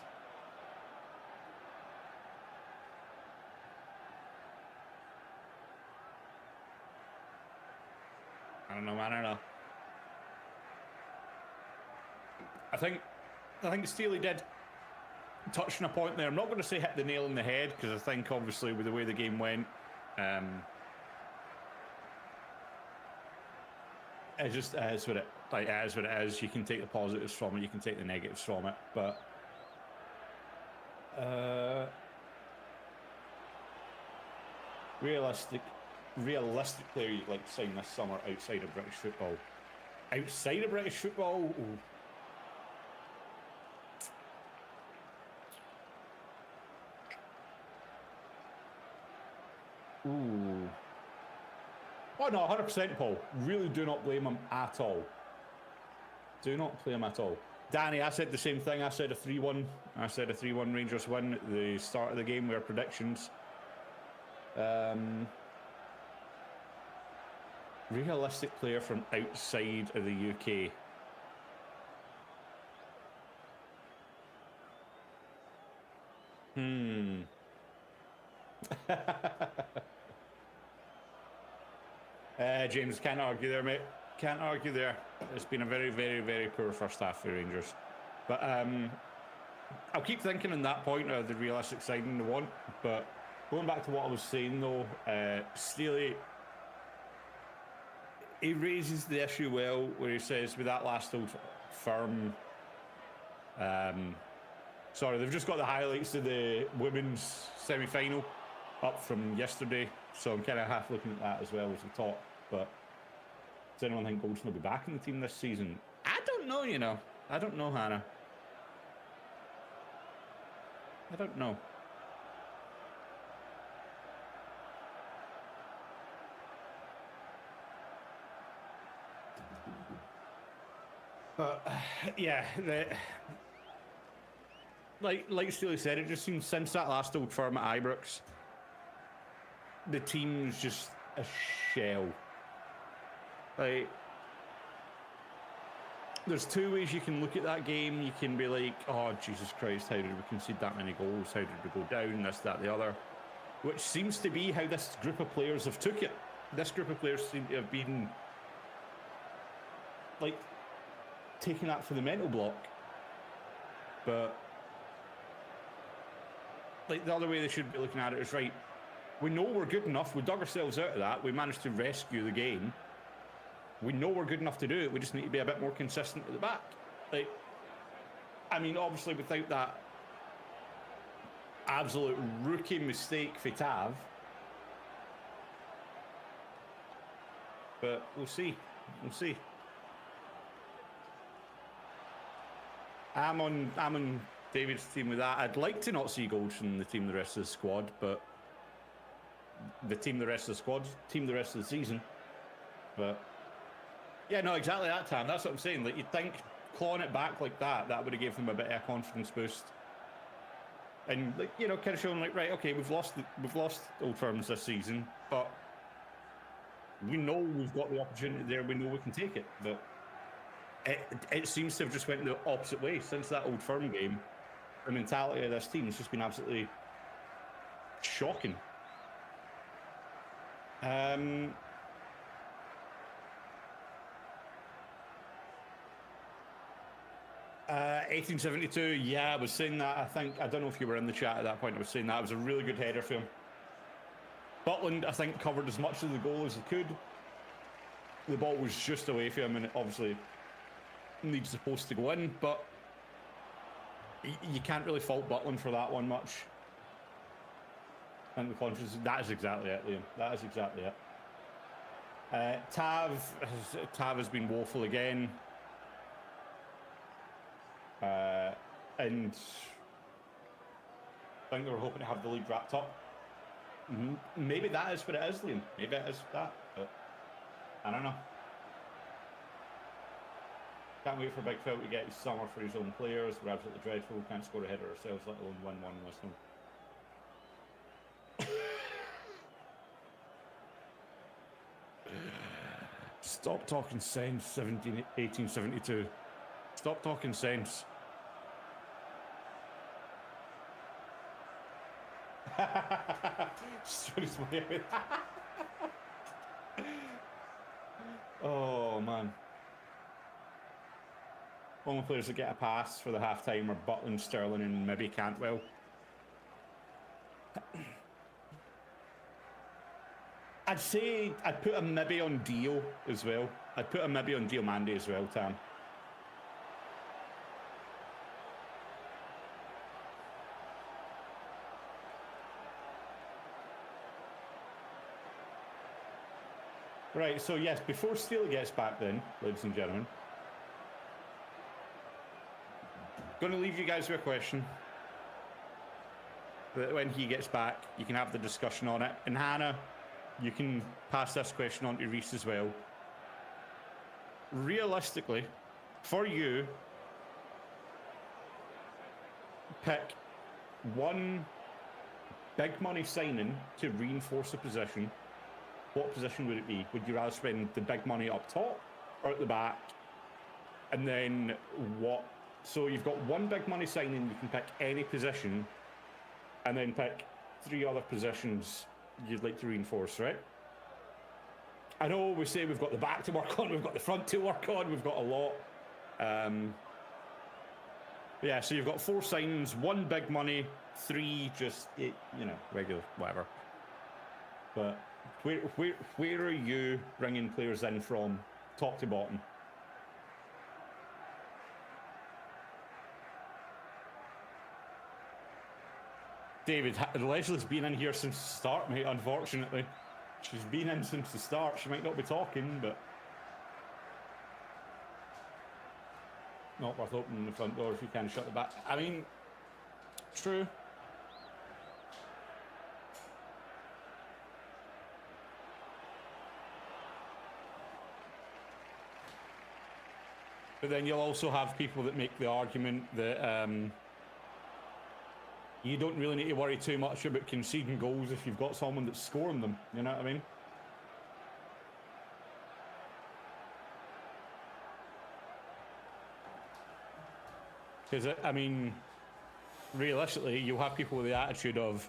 I don't know, man. I don't know. I think Steely did touch on a point there. I'm not going to say hit the nail on the head, because I think obviously with the way the game went, it just is what it is. What it is. You can take the positives from it. You can take the negatives from it. But realistically, you'd like to sign this summer outside of British football. Outside of British football. Ooh. Oh no, 100% Paul. Really do not blame him at all. Do not blame him at all. Danny, I said the same thing. I said a 3-1. I said a 3-1 Rangers win at the start of the game. Were predictions. Realistic player from outside of the UK. James, can't argue there, mate. Can't argue there. It's been a very, very, very poor first half for Rangers. But I'll keep thinking on that point of the realistic side and the want. But going back to what I was saying, though, Steely, he raises the issue well, where he says, with that last Old Firm... sorry, they've just got the highlights of the women's semi-final up from yesterday. So I'm kind of half looking at that as well as we talk. But does anyone think Goldson will be back in the team this season? I don't know, you know. I don't know, Hannah. I don't know. But yeah, like Steely said, it just seems since that last Old Firm at Ibrox, the team's just a shell. Like, there's two ways you can look at that game. You can be like, oh, Jesus Christ, how did we concede that many goals? How did we go down? This, that, the other. Which seems to be how this group of players have took it. This group of players seem to have been, like, taking that for the mental block. But, like, the other way they should be looking at it is, right, we know we're good enough. We dug ourselves out of that. We managed to rescue the game. We know we're good enough to do it. We just need to be a bit more consistent at the back. Like, I mean, obviously, without that absolute rookie mistake for Tav, but we'll see. We'll see. I'm on David's team with that. I'd like to not see Goldson in the team the rest of the squad, but the team the rest of the squad, team the rest of the season. But yeah, no, exactly that time. That's what I'm saying. Like, you'd think clawing it back like that would have given them a bit of a confidence boost. And, like, you know, kind of showing like, right, okay, we've lost Old Firms this season, but we know we've got the opportunity there. We know we can take it. But it seems to have just went the opposite way since that Old Firm game. The mentality of this team has just been absolutely shocking. 1872, yeah, I was saying that. I don't know if you were in the chat at that point. I was saying that it was a really good header for him. Butland, I think, covered as much of the goal as he could. The ball was just away from him, and it obviously needs the post to go in, but you can't really fault Butland for that one much. And the confidence, that is exactly it, Liam. That is exactly it. Tav has been woeful again. And I think they were hoping to have the league wrapped up. Maybe that is what it is, Liam. Maybe it is that, but I don't know. Can't wait for Big Phil to get his summer for his own players. We're absolutely dreadful. Can't score a header ourselves, let alone 1-1 with them. Stop talking sense, 1872. Stop talking sense. Oh, man. Only players that get a pass for the half-time are Butland, Sterling, and maybe Cantwell. I'd say I'd put a maybe on Dio as well. I'd put a maybe on Diomande as well, Tam. Right, so yes, before Steele gets back then, ladies and gentlemen, going to leave you guys with a question. That when he gets back, you can have the discussion on it. And Hannah, you can pass this question on to Reese as well. Realistically, for you, pick one big money signing to reinforce a position. What position would it be? Would you rather spend the big money up top or at the back? And then what? So you've got one big money signing, you can pick any position, and then pick 3 other positions you'd like to reinforce, right? I know we say we've got the back to work on, we've got the front to work on, we've got a lot. Yeah, so you've got 4 signings, 1 big money, 3 just, you know, regular, whatever. But where are you bringing players in from, top to bottom? David, Leslie's been in here since the start, mate, unfortunately. She's been in since the start. She might not be talking, but not worth opening the front door if you can shut the back. I mean, true. But then you'll also have people that make the argument that you don't really need to worry too much about conceding goals if you've got someone that's scoring them. You know what I mean? Because, I mean, realistically, you'll have people with the attitude of,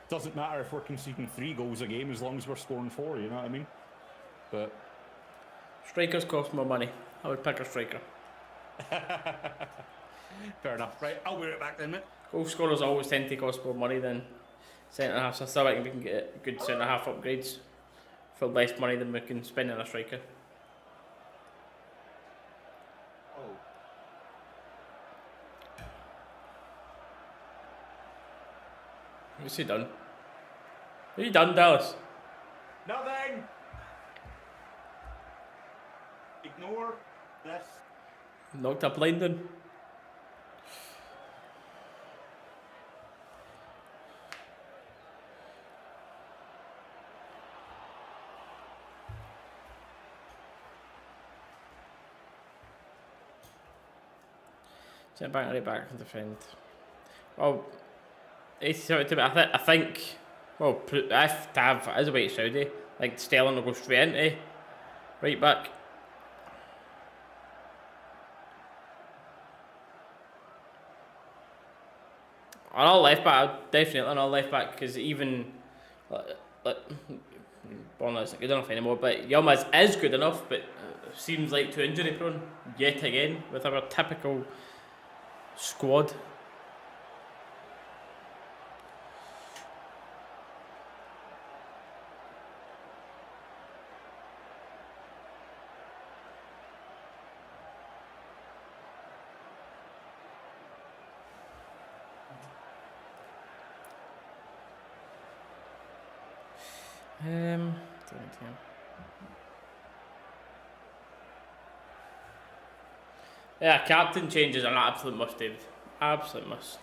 doesn't matter if we're conceding 3 goals a game as long as we're scoring 4, you know what I mean? But strikers cost more money. I would pick a striker. Fair enough. Right, I'll be right back then, mate. Goal scorers always tend to cost more money than centre halves. So I still think we can get good centre half upgrades for less money than we can spend on a striker. What's he done? What have you done, Dalus? Nothing! Ignore this. Knocked a blind in. Send back, right back to defend. Well, 87 I think. Well, if Tav is away to Saudi, like Sterling will go straight into right back. On all left back, definitely on all left back, because even Bournemouth isn't good enough anymore. But Yilmaz is good enough, but seems like too injury prone yet again with our typical squad. Yeah, captain changes are an absolute must, David. Absolute must.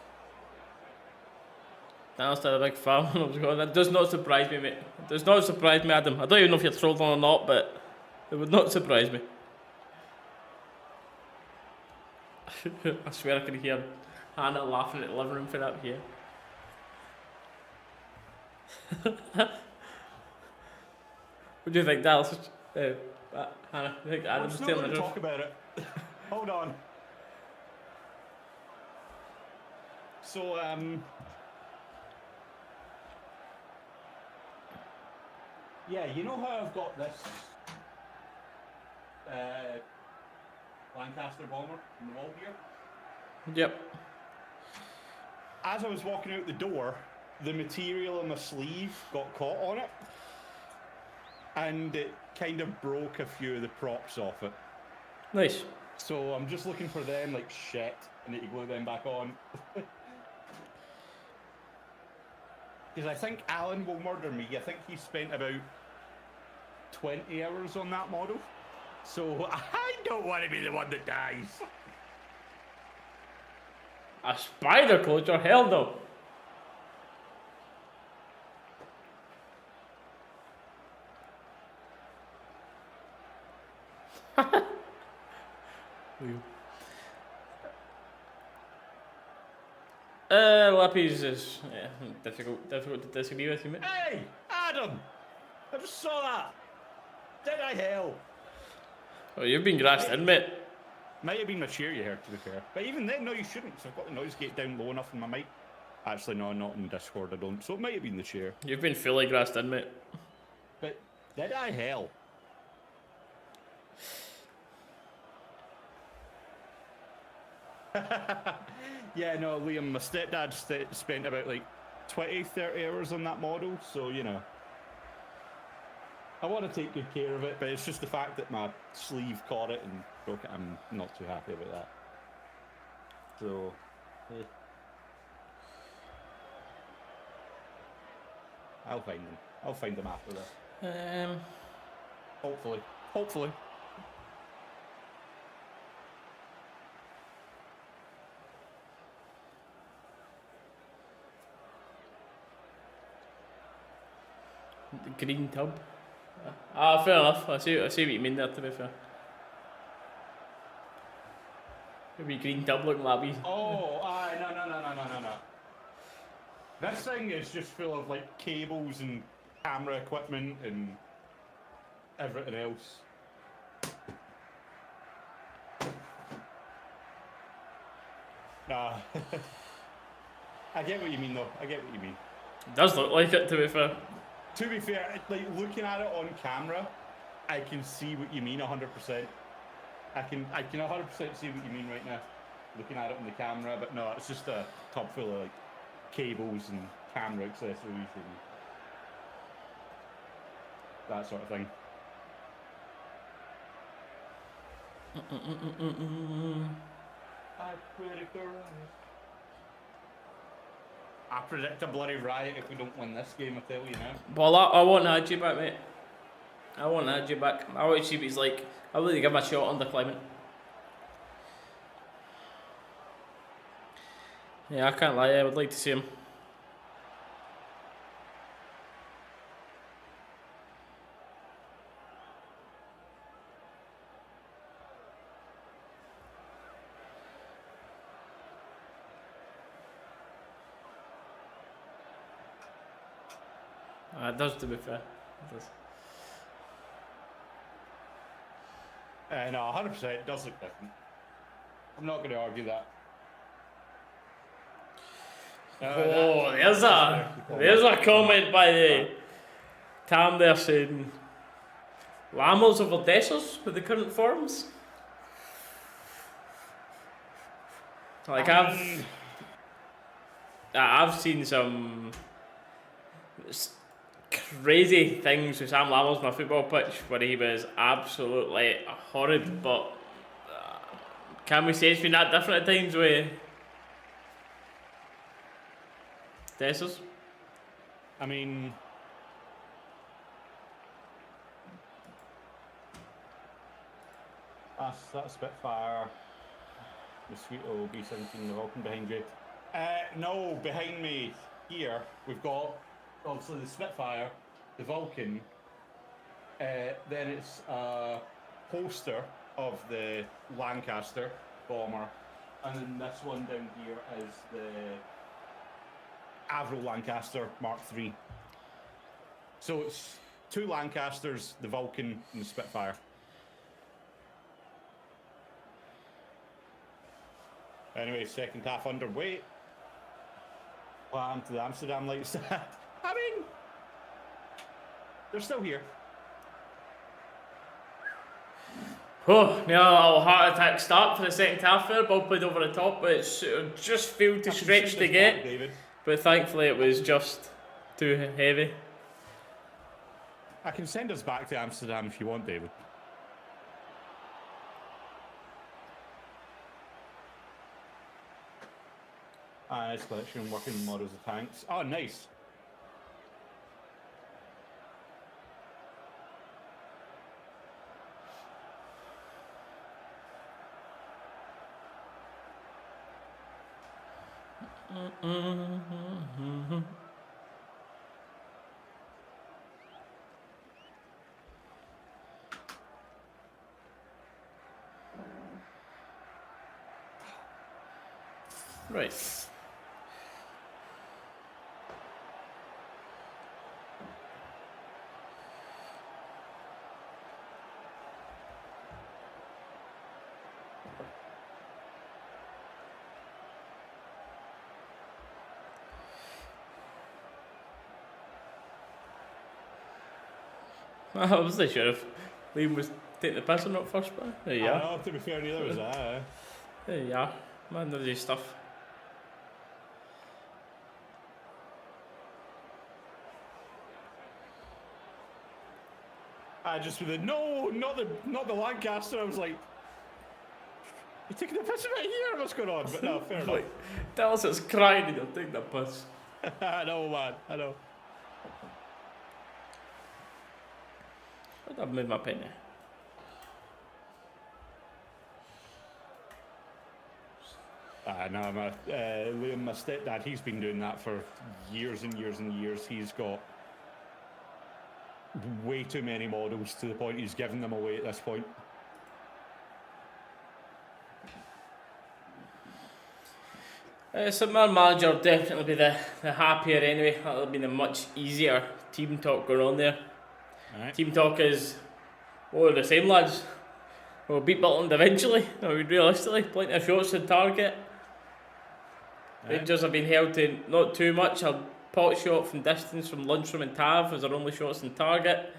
Dallas did a big foul. That does not surprise me, mate. It does not surprise me, Adam. I don't even know if you're trolling or not, but it would not surprise me. I swear I can hear Hannah laughing at the living room for that here. What do you think, Dallas? Hannah, do you think Adam's I'm telling not the going to truth? talk about it. Hold on. So, yeah, you know how I've got this Lancaster bomber in the wall here? Yep. As I was walking out the door, the material on my sleeve got caught on it, and it kind of broke a few of the props off it. Nice. So I'm just looking for them like shit. I need to glue them back on. Because I think Alan will murder me. I think he spent about 20 hours on that model. So I don't want to be the one that dies. A spider closure? Hell no. Lappies is difficult to disagree with you, mate. Hey, Adam! I just saw that. Did I hell? Oh, you've been grassed in, mate. Might have been my chair you heard, to be fair. But even then, no, you shouldn't, because I've got the noise gate down low enough in my mic. Actually, no, not in Discord, I don't. So it might have been the chair. You've been fully grassed in, mate. But did I hell? Yeah, no, Liam, my stepdad spent about like 20, 30 hours on that model, so, you know. I want to take good care of it, but it's just the fact that my sleeve caught it and broke it. I'm not too happy about that. So, I'll find them. I'll find them after this. Hopefully. Hopefully. The green tub. Fair enough. I see what you mean there, to be fair. Maybe green doubling labby. Oh, no. This thing is just full of like cables and camera equipment and everything else. Nah. I get what you mean though. I get what you mean. It does look like it, to be fair. To be fair, like looking at it on camera, I can see what you mean 100%. I can 100% see what you mean right now, looking at it on the camera. But no, it's just a tub full of like cables and camera accessories and that sort of thing. I predict a bloody riot if we don't win this game, I tell you now. Well, I want Hadji back, mate. I want Hadji back. I want to see what he's like. I really give him a shot under Clement. Yeah, I can't lie. I would like to see him. It does, to be fair. It does. No, 100%. It does look different. I'm not going to argue that. Oh, there's a comment by the Tam there saying Lammers over Dessers with the current forms. Like I've seen some crazy things with Sam Lammers on a football pitch where he was absolutely horrid, but can we say it's been that different at times with Dessers? I mean, that's Spitfire. The sweet old B-17, the Vulcan behind you. No, behind me here we've got obviously the Spitfire, the Vulcan. Then it's a poster of the Lancaster bomber, and then this one down here is the Avro Lancaster Mark III. So it's two Lancasters, the Vulcan and the Spitfire. Anyway, second half underway. Bam to the Amsterdam lights. I mean, they're still here. Oh, yeah, a heart attack start for the second half there. Ball played over the top, but it's just failed to stretch to get. David. But thankfully, it was just too heavy. I can send us back to Amsterdam if you want, David. Nice collection, working models of tanks. Oh, nice. Right. I wasn't sure if Liam was taking the piss or not first, but there you are. No, to be fair, neither was I. There you are. Man, there's his stuff. I just with the no, not the Lancaster. I was like, you're taking the piss right here. What's going on? But no, fair enough. Dalus is crying and you'll take the piss. I know, man. I know. I've moved my pen now. No, Liam, my stepdad, he's been doing that for years and years and years. He's got way too many models to the point he's giving them away at this point. Submarine manager will definitely be the happier anyway. That'll be the much easier team talk going on there. Right. Team talk is, oh, the same lads. We'll beat Butland eventually. I mean, realistically, plenty of shots on target. Right. Rangers have been held to not too much. A pot shot from distance from Lundstrom and Tav as their only shots on target.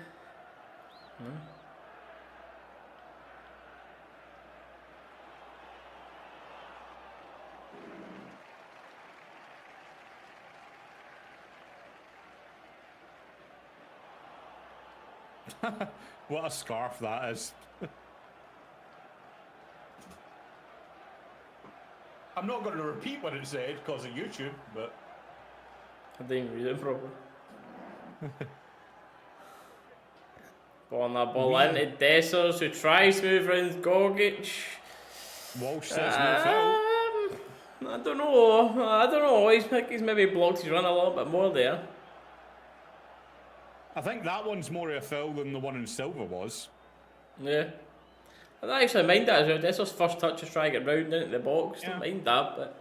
What a scarf that is. I'm not going to repeat what it said because of YouTube, but... I didn't even read it properly. Ball that ball into Dessers, who tries to move around Gogic. Walsh says no foul. I don't know. He's maybe blocked his run a little bit more there. I think that one's more of a foul than the one in silver was. Yeah. I don't actually mind that as well. Dessers' first touch is trying to get round into the box. Yeah. Don't mind that, but...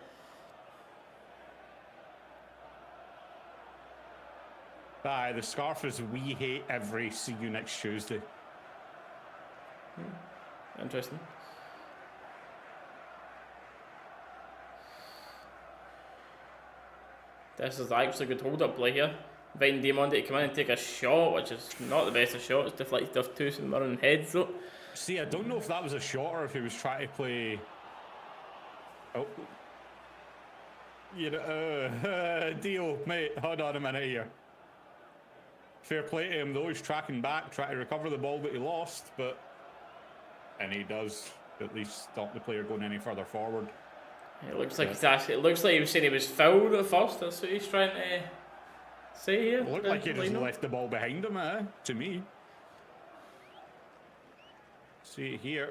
Aye, the scarf is we hate every see you next Tuesday. Interesting. This is actually a good hold-up play here. Inviting Diamond to come in and take a shot, which is not the best of shots. Deflected off two and Mirren heads though. See, I don't know if that was a shot or if he was trying to play... Oh. You know, deal, mate. Hold on a minute here. Fair play to him though. He's tracking back, trying to recover the ball that he lost, but... And he does at least stop the player going any further forward. It looks like he's actually. It looks like he was saying he was fouled at first. That's what he's trying to say here. It looked like he just left the ball behind him, to me. See it here.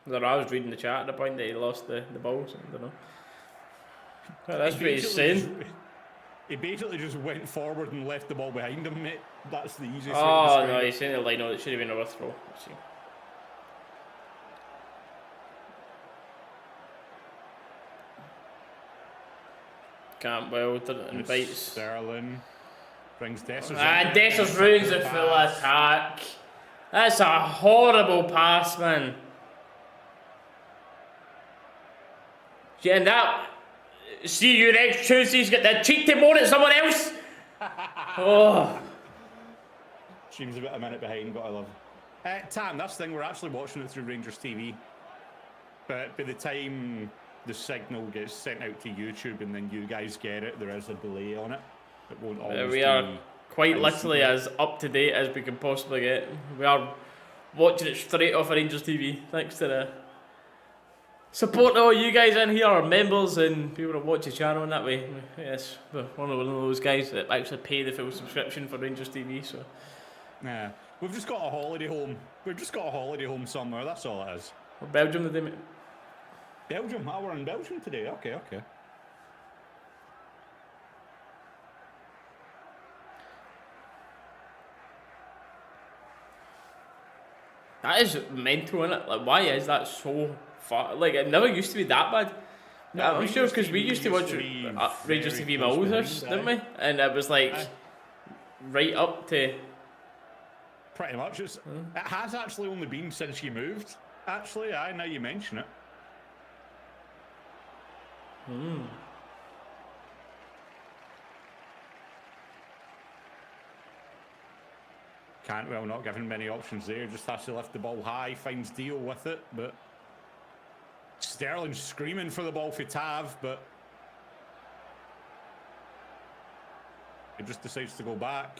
I was reading the chat at the point that he lost the ball. So I don't know. Well, that's what he's saying. He basically just went forward and left the ball behind him, mate. That's the easiest way to Oh describe no, it. he's saying the line out. It should have been a throw. Let's see. Campbell invites Sterling brings Dessers. Dessers ruins a full attack. That's a horrible pass, man. Yeah, and that. See you next Tuesday. He's got the cheek to moan at someone else. Oh. Seems a bit a minute behind, but I love it. Tam, that's the thing. We're actually watching it through Rangers TV. But by the time the signal gets sent out to YouTube and then you guys get it, there is a delay on it. It won't always We are quite literally as up to date as we can possibly get. We are watching it straight off of Rangers TV, thanks to the support all you guys in here, our members and people that watch the channel in that way. Yes, we're one of those guys that actually pay the full subscription for Rangers TV. So, yeah, we've just got a holiday home. We've just got a holiday home somewhere. That's all it is. we're Belgium today, mate. Belgium? Oh, we're in Belgium today. Okay, okay. That is mental, innit? Like, why is that so far? Like, it never used to be that bad. No, I'm sure because we Rangers used to watch TV Rangers very TV close my behind, house, didn't we? And it was like right up to. Pretty much. It has actually only been since you moved. Actually, now you mention it. Cantwell not given many options there, just has to lift the ball high, finds Deal with it, but Sterling screaming for the ball for Tav, but he just decides to go back.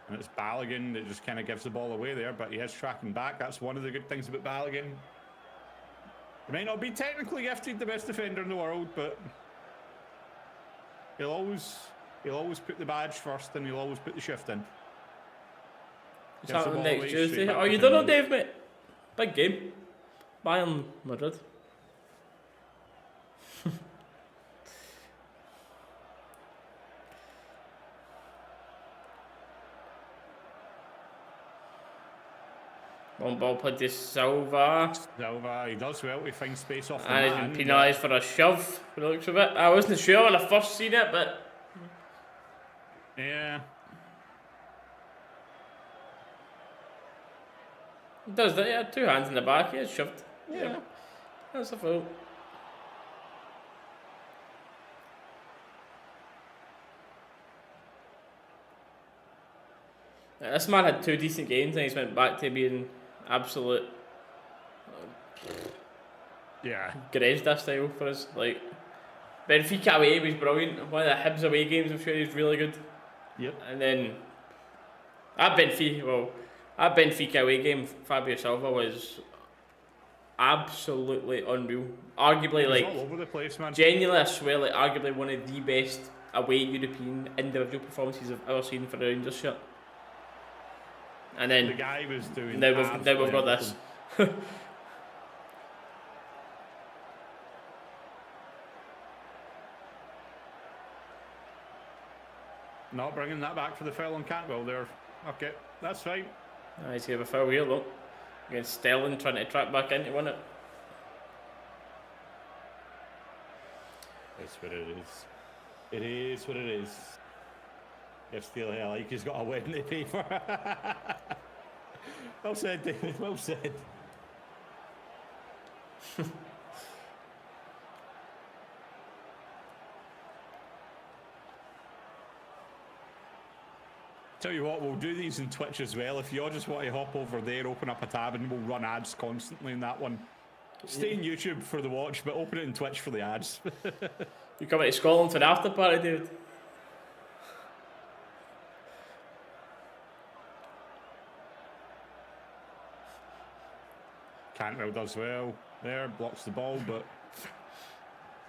And it's Balogun that just kind of gives the ball away there, but he is tracking back. That's one of the good things about Balogun. He may not be technically gifted the best defender in the world, but he'll always put the badge first and he'll always put the shift in. It's happening next Tuesday. Oh, you don't know, Dave, mate? Big game. Bayern Madrid. One ball played to Silva. Silva, he does well to find space off the And he's man. been penalised for a shove, by the looks of it. I wasn't sure when I first seen it, but... Yeah. He does that, yeah. 2 hands in the back, he is shoved. Yeah. That's a foul. Yeah, this man had 2 decent games and he's went back to being absolute Gers style for us. Like Benfica away was brilliant. One of the Hibs away games, I'm sure he was really good. Yep. And then at Benfica away game, Fabio Silva was absolutely unreal. Arguably, like all over the place, man. Genuinely, I swear, like arguably one of the best away European individual performances I've ever seen for the Rangers shirt. And then the guy was doing. Now we've got this. Not bringing that back for the foul on Cantwell there. Okay, that's fine. He's gonna have a foul here though. Against Sterling trying to track back into one. It's what it is. It is what it is. If still hell like he's got a wedding to pay for. Well said, David. Well said. Tell you what, we'll do these in Twitch as well. If you all just want to hop over there, open up a tab, and we'll run ads constantly in that one. Stay in YouTube for the watch, but open it in Twitch for the ads. You coming to Scotland for the after party, dude? Cantwell does well there, blocks the ball, but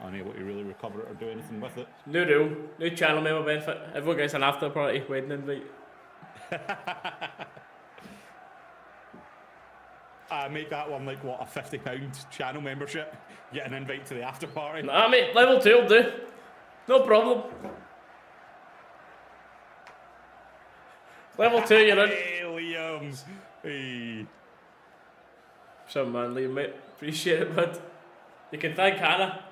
unable to really recover it or do anything with it. New rule, new channel member benefit. Everyone gets an after party wedding invite. Make that one like what, a £50 channel membership? Get an invite to the after party. Nah, mate, level 2 will do. No problem. Level 2, you're in. Hey, Liam. Hey. Some man, Liam, mate. Appreciate it, bud. You can thank Hannah.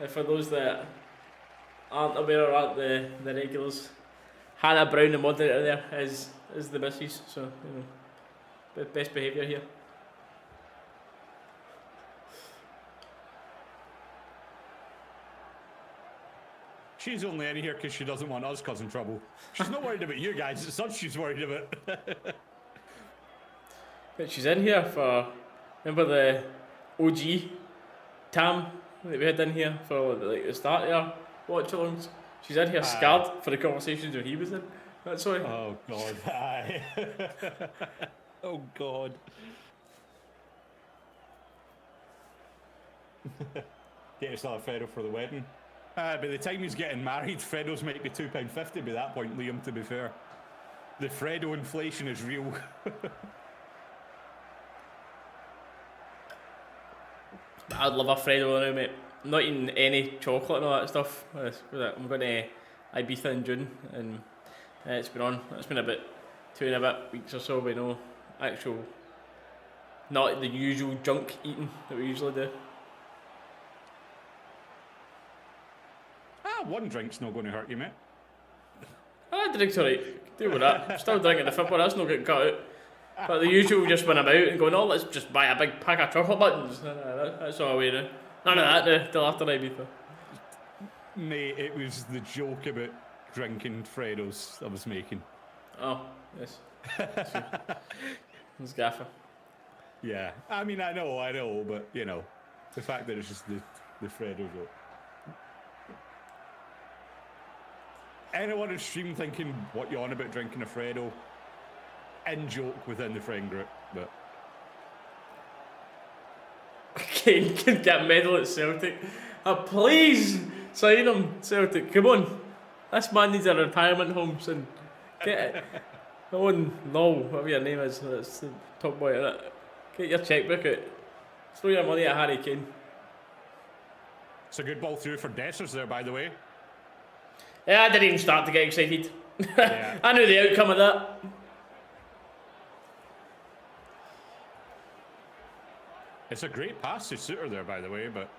For those that aren't aware or aren't the regulars, Hannah Brown, the moderator there, is the missus, so you know, best behaviour here. She's only in here because she doesn't want us causing trouble. She's not worried about you guys, it's us she's worried about. But she's in here for, remember the OG Tam that we had in here for like the start of our watch-alongs? She's in here scared for the conversations when he was in. That's why. Oh God, aye. Oh God. Get yourself a Fredo for the wedding. By the time he's getting married, Fredos might be £2.50 by that point, Liam, to be fair. The Fredo inflation is real. I'd love a Fredo now, mate. I'm not eating any chocolate and all that stuff. I'm going to Ibiza in June, and it's been about 2.5 weeks or so with no actual, not the usual junk eating that we usually do. One drink's not going to hurt you, mate. Drink's alright. Deal with that. I'm still drinking the football, that's not getting cut out. But the usual just when I'm out and going, oh, let's just buy a big pack of chocolate buttons. That's all we do. None of that now, till after Ibiza. Mate, it was the joke about drinking Fredos I was making. Oh, yes. It's gaffer. Yeah, I mean, I know, but, you know, the fact that it's just the Fredo joke. Anyone in stream thinking what you on about drinking a Fredo, in joke within the friend group, but Kane can get a medal at Celtic. Please sign him, Celtic. Come on, this man needs a retirement home soon. Get it. No, whatever your name is, that's the top boy in it. Get your checkbook out. Throw your money at Harry Kane. it's a good ball through for Dessers there, by the way. Yeah, I didn't even start to get excited. Yeah. I knew the outcome of that. It's a great pass to Suter there, by the way, but...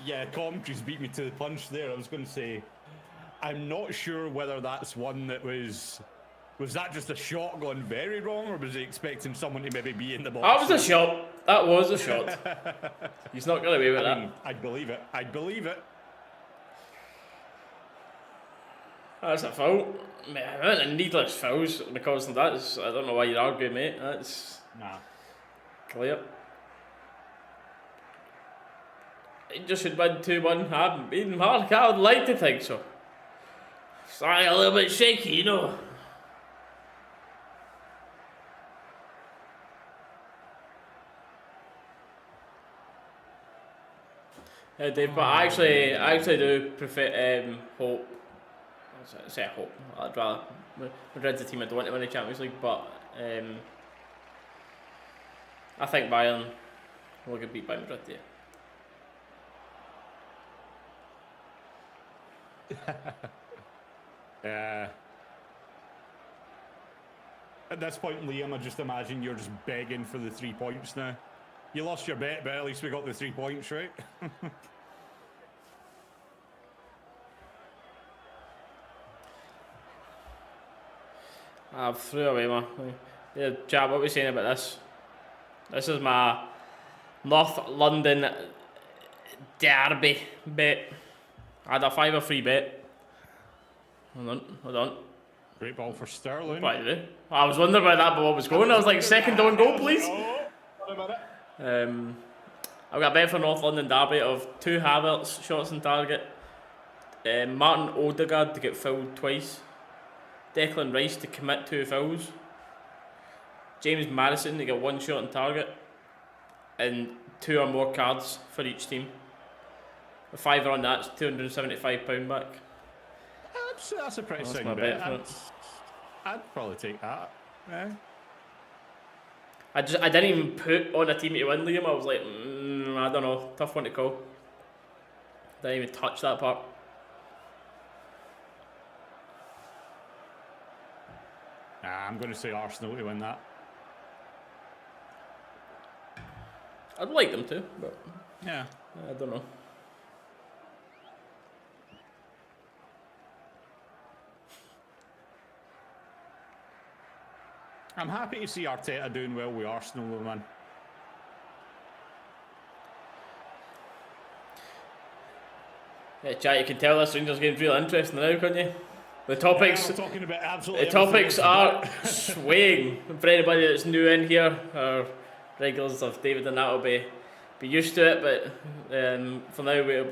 Yeah, commentary's beat me to the punch there. I was going to say, I'm not sure whether that's one that was that just a shot gone very wrong, or was he expecting someone to maybe be in the box? That was a shot. That was a shot. He's not going away with that. I'd believe it. I'd believe it. That's a foul. Man, needless fouls because of that. I don't know why you'd argue, mate. That's clear. Rangers should win 2-1. I haven't been hard. I would like to think so. Sorry, a little bit shaky, you know. Yeah, Dave, but I actually do prefer hope. I say hope. I'd rather Madrid's the team I don't want to win the Champions League, but I think Bayern will get beat by Madrid. Yeah. At this point, Liam, I just imagine you're just begging for the 3 points now. You lost your bet, but at least we got the 3 points, right? I've threw away my... Yeah, Chad, what are we saying about this? This is my North London derby bet. I had a 5 or 3 bet. Hold on. Great ball for Sterling. What do you do? I was wondering about that, but what was going? I was like, second on goal, please. What about it? I've got a bet for North London derby of 2 Havertz shots on target. Martin Odegaard to get fouled twice. Declan Rice to commit 2 fouls. James Maddison to get 1 shot on target. And 2 or more cards for each team. A fiver on that's £275 back. That's a pretty sound bet. I'd probably take that. Yeah. I didn't even put on a team to win, Liam. I was like, I don't know, tough one to call. Didn't even touch that part. I'm going to say Arsenal to win that. I'd like them to, but yeah, I don't know. I'm happy to see Arteta doing well with Arsenal, though, man. Yeah, chat, you can tell this Rangers game's real interesting now, can't you? The topics, we're talking about absolutely the topics are swaying. For anybody that's new in here, or regulars of David and that will be used to it, but for now we're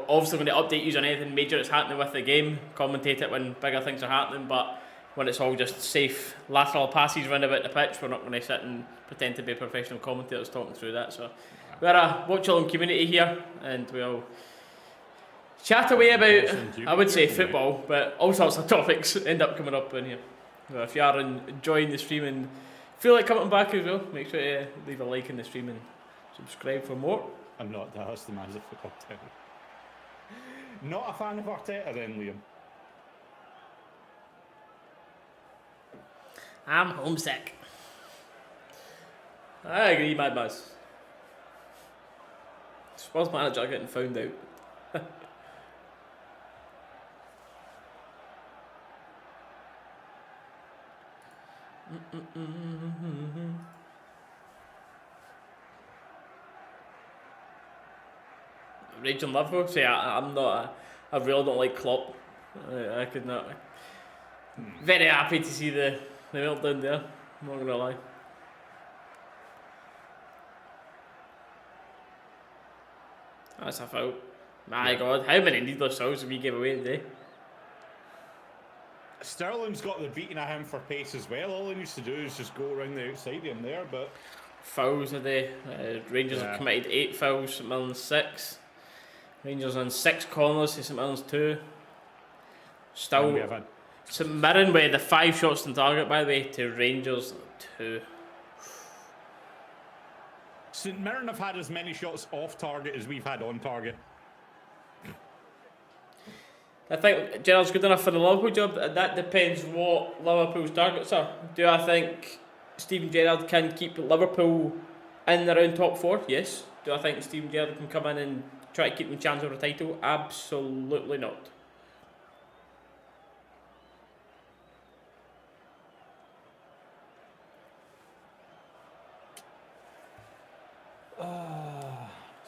obviously going to update you on anything major that's happening with the game, commentate it when bigger things are happening, but when it's all just safe lateral passes round about the pitch, we're not going to sit and pretend to be professional commentators talking through that. So we're a watch-along community here, and we'll chat away about, I would say football, but all sorts of topics end up coming up in here. So if you are enjoying the stream and feel like coming back as well, make sure to leave a like in the stream and subscribe for more. I'm not Dalus, the man's a football terror. Not a fan of Arteta then, Liam. I'm homesick. I agree, Mad Buzz. Spurs manager getting found out. Raging Liverpool. See, I'm not. I really don't like Klopp. I could not. Very happy to see the meltdown there. I'm not gonna lie. That's a foul. My God, how many needless fouls have we gave away today? Sterling's got the beating of him for pace as well. All he needs to do is just go around the outside of him there, but... Fouls today. Rangers have committed 8 fouls, St Mirren's 6. Rangers on 6 corners, St Mirren's 2. Still, St Mirren with the 5 shots on target, by the way, to Rangers 2. St Mirren have had as many shots off target as we've had on target. I think Gerald's good enough for the Liverpool job. That depends what Liverpool's targets are. Do I think Steven Gerrard can keep Liverpool in around top 4? Yes. Do I think Steven Gerrard can come in and try to keep them chance of a title? Absolutely not.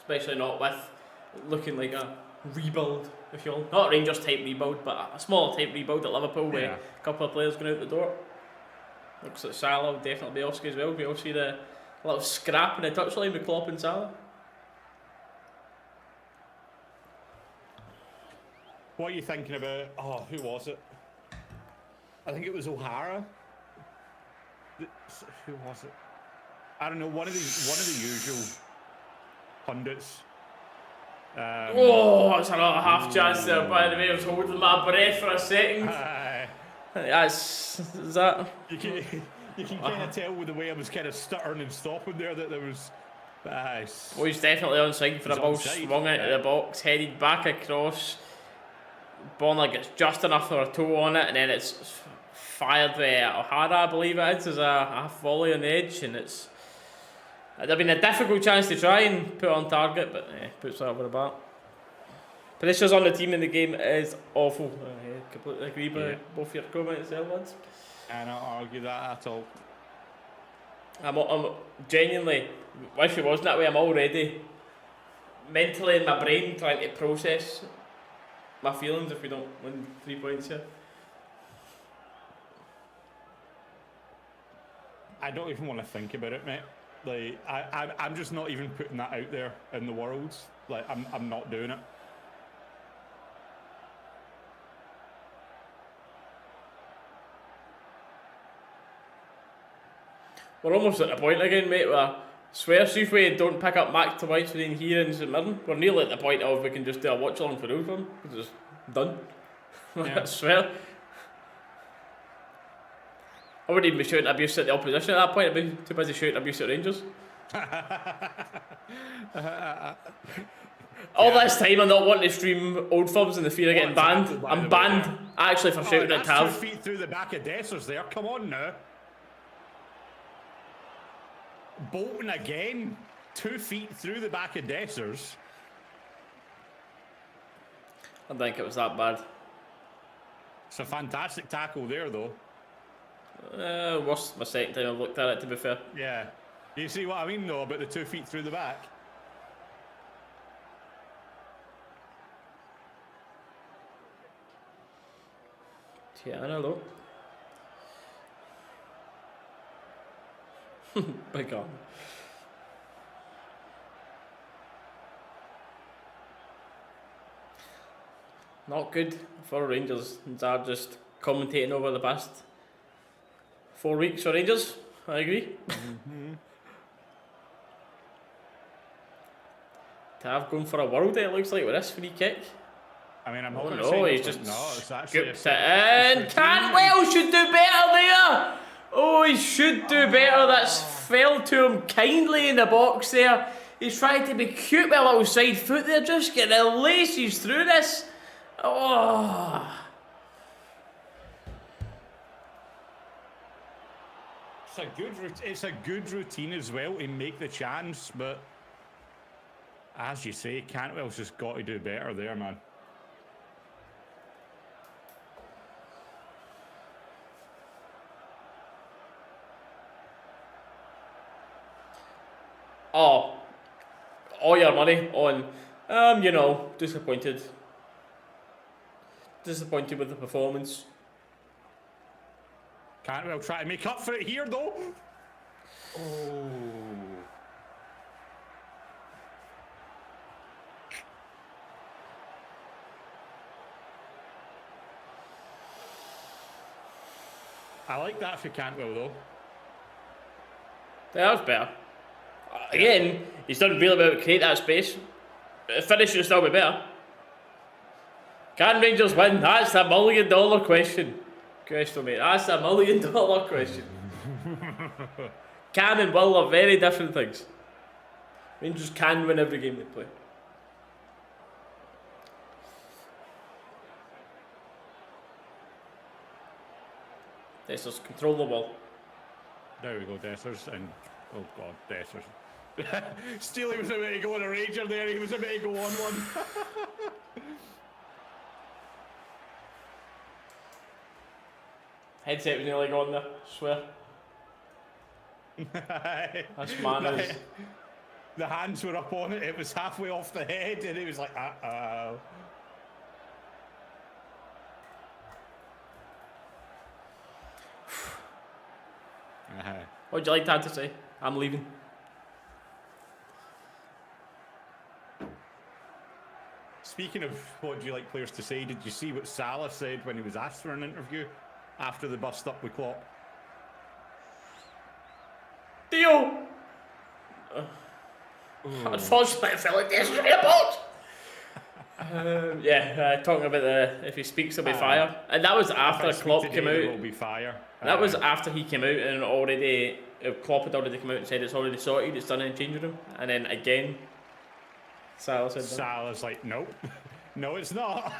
Especially not with looking like a rebuild, if you will. Not a Rangers type rebuild, but a smaller type rebuild at Liverpool with a couple of players going out the door. Looks like Salah will definitely be Oscar as well. We all see the little scrap in the touchline with Klopp and Salah. What are you thinking about? Oh, who was it? I think it was O'Hara. Who was it? I don't know. One of the usual pundits. That's another half chance there. By the way, I was holding my breath for a second. Is that? You can kind of tell with the way I was kind of stuttering and stopping there that there was. Well, he's definitely onside for a ball swung into the box, headed back across. Bonner gets just enough for a toe on it, and then it's fired with O'Hara, I believe it is, as a volley on the edge, and it'd have been a difficult chance to try and put on target, but puts it over the bar. Pressure's on the team in the game is awful. I completely agree with both your comments there, lads. I don't argue that at all. I'm genuinely, if it wasn't that way, I'm already mentally in my brain trying to process my feelings if we don't win 3 points here. I don't even want to think about it, mate. Like I'm just not even putting that out there in the world. Like I'm not doing it. We're almost at the point again, mate, where I swear, see if we don't pick up Mac to White between here and St Mirren, we're nearly at the point of we can just do a watch along for them. It's just done. I swear. I wouldn't even be shouting abuse at the opposition at that point. I'd be too busy shouting abuse at Rangers. All this time I'm not wanting to stream Old Firms in the fear of getting banned. I'm banned actually for shouting at Tav. 2 feet through the back of Dessers there. Come on now. Bolton again. 2 feet through the back of Dessers. I don't think it was that bad. It's a fantastic tackle there, though. Worst my second time I've looked at it, to be fair. Yeah. You see what I mean, though, about the 2 feet through the back? Tiana, though. Big on. Not good for Rangers. They're just commentating over the past 4 weeks for Rangers. I agree. Tav going for a world, it looks like, with this free kick. I mean, I'm not going to say he's just it's actually scooped it in. Cantwell should do better there. Oh, he should do better. That's fell to him kindly in the box there. He's trying to be cute with a little side foot there. Just get the laces through this. Oh. It's a good routine as well to make the chance, but as you say, Cantwell's just got to do better there, man. Oh, all your money on, disappointed. Disappointed with the performance. Cantwell try to make up for it here, though. Oh. I like that for Cantwell, though. That was better. Again, he's done really well to create that space. The finish should still be better. Can Rangers win? That's a $1 million question. Mate. That's a $1 million question. Can and will are very different things. Rangers can win every game they play. Dessers, control the ball. There we go, Dessers, and oh god, Dessers. Steely was about to go on a rager there, he was about to go on one. Headset was nearly gone there, swear. That's manners. The hands were up on it, it was halfway off the head, and he was like, uh-oh. What would you like Dad to say? I'm leaving. Speaking of what do you like players to say, did you see what Salah said when he was asked for an interview after the bust up with Klopp? Deal! Unfortunately, I felt like this was a box. Talking about if he speaks, there'll be fire. And that was after Klopp came out. There will be fire. That was after he came out and already, Klopp had already come out and said it's already sorted, it's done in the changing room. And then again, Salah said that. Salah's like, nope, no, it's not.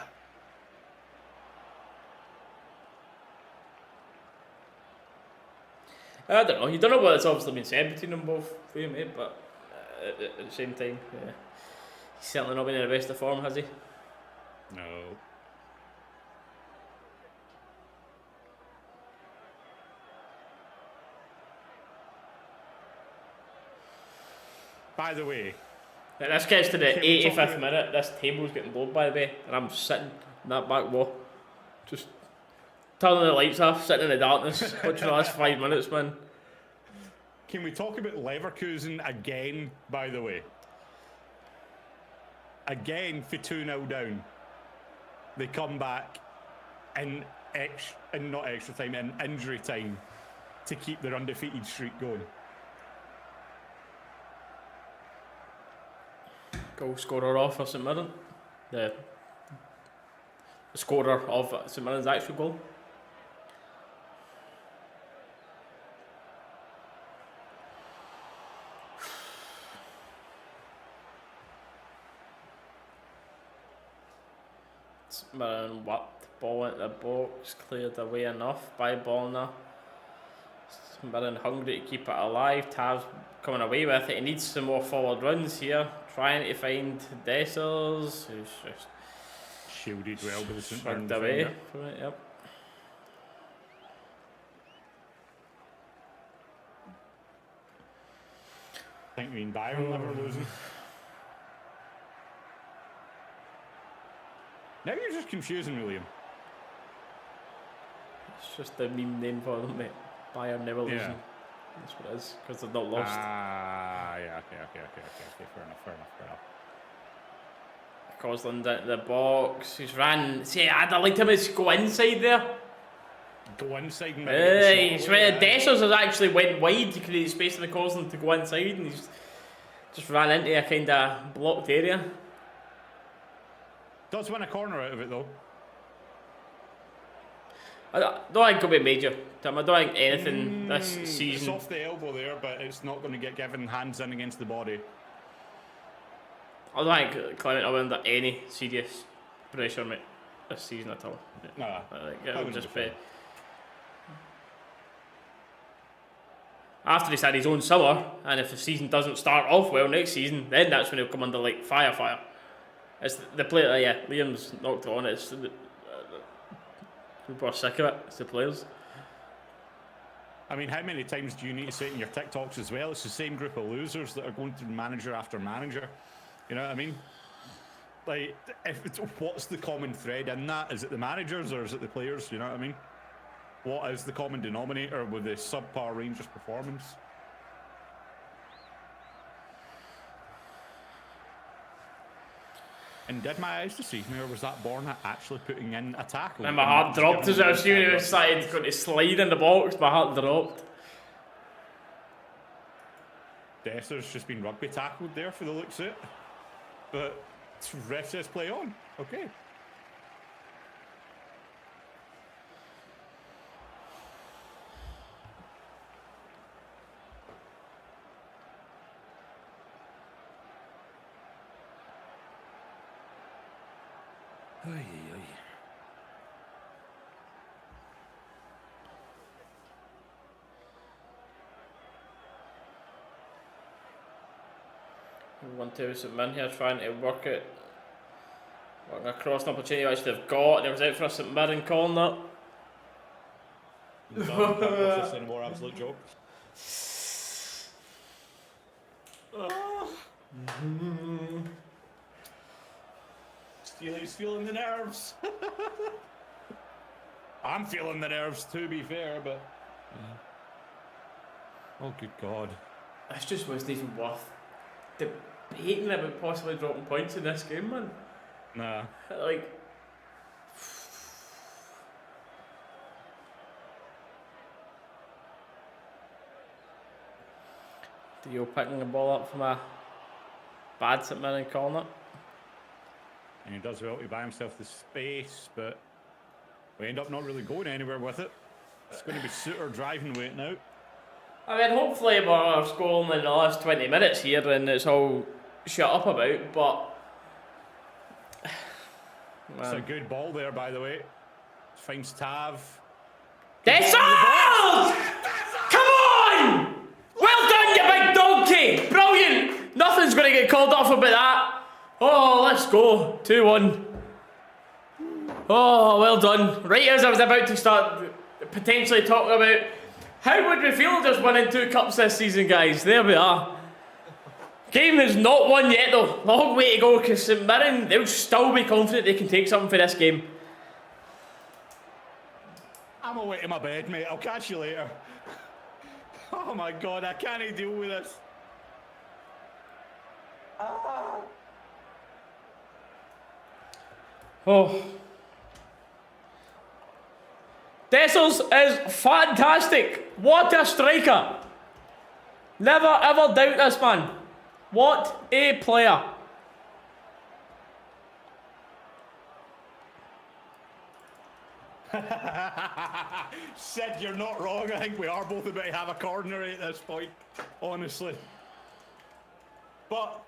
I don't know. You don't know what's obviously been said between them both, for you, mate. But at the same time, yeah, he's certainly not been in the best of form, has he? No. By the way, this gets to the 85th minute. This table's getting low, by the way, and I'm sitting in that back wall, just turning the lights off, sitting in the darkness, watching the last 5 minutes, man. Can we talk about Leverkusen again, by the way? Again, for 2-0 down. They come back in not extra time, in injury time, to keep their undefeated streak going. Goal scorer off for St Mirren. The scorer of St Mirren's actual goal. St Mirren whipped ball into the box, cleared away enough by Ballner. St Mirren hungry to keep it alive. Tav's coming away with it. He needs some more forward runs here. Trying to find Dessers, who's just shielded well by the St Mirren away defender. from it, yep. I think we mean Byron never losing. Now you're just confusing William. It's just the meme name for them, mate. Bayern never losing. Yeah. That's what it is, because they've not lost. Yeah, okay. Fair enough. Goldson into the box. He's ran. See, I'd have liked him to go inside there. Go inside and He's right. Dessers has actually went wide to create space in the Goldson to go inside, and he's just ran into a kind of blocked area. Does win a corner out of it though. I don't think it'll be major. I don't think anything this season. It's off the elbow there, but it's not going to get given hands in against the body. I don't think Clement will under any serious pressure, mate, this season at all. No, I think it will just be. After he's had his own summer, and if the season doesn't start off well next season, then that's when he'll come under like fire. It's the player, Liam's knocked it on. It's people are sick of it. It's the players. I mean, how many times do you need to say it in your TikToks as well? It's the same group of losers that are going through manager after manager. You know what I mean? Like, what's the common thread in that? Is it the managers or is it the players? You know what I mean? What is the common denominator with the subpar Rangers performance? And did my eyes deceive me, or was that Borna actually putting in a tackle? And my heart dropped as I was seeing he was going to slide in the box. My heart dropped. Dessers just been rugby tackled there for the looks of it. But ref says play on. Okay. Ay, ay, ay. One two St Mirren here trying to work it. Working across an opportunity which they've got. It was out for a St Mirren corner. Can't watch this anymore, absolute joke. Steely's feeling the nerves. I'm feeling the nerves, to be fair, but... Oh, good God. This just wasn't even worth debating about possibly dropping points in this game, man. Nah. Like... Dio picking the ball up from a bad St Mirren corner. And he does well to buy himself the space, but we end up not really going anywhere with it. It's going to be Suter driving with it now. I mean, hopefully we're scoring in the last 20 minutes here and it's all shut up about, but... It's a good ball there, by the way. Finds Tav. Dessels! Come on! Well done, you big donkey! Brilliant! Nothing's going to get called off about that. Oh, let's go. 2-1. Oh, well done. Right as I was about to start potentially talking about how would we feel just winning 2 cups this season, guys? There we are. Game is not won yet, though. Long way to go, because St Mirren, they'll still be confident they can take something for this game. I'm away to my bed, mate. I'll catch you later. Oh my God, I can't deal with this. Oh. Dessels is fantastic. What a striker. Never ever doubt this man. What a player. Sid, you're not wrong. I think we are both about to have a corner at this point, honestly. But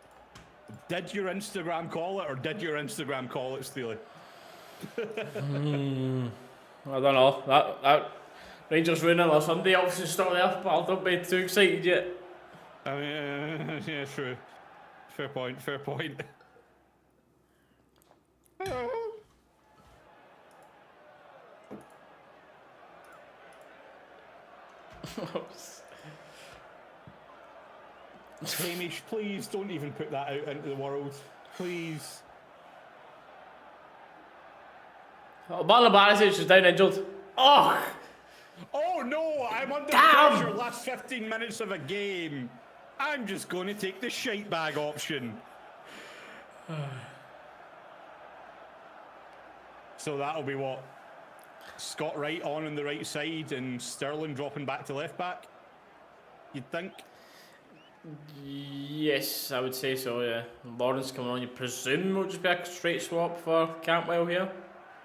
did your Instagram call it, or did your Instagram call it, Steely? I don't know. That Rangers winning or somebody else is still there, but I'll not be too excited yet. I mean, yeah, true. Fair point, fair point. Hamish, please don't even put that out into the world. Please. Oh, Marlon Barisic is down injured. Oh! Oh no, I'm under Damn. pressure last 15 minutes of a game. I'm just going to take the shite bag option. So that'll be what? Scott Wright on the right side and Sterling dropping back to left back? You'd think? Yes, I would say so, yeah. Lawrence coming on, you presume will just be a straight swap for Cantwell here?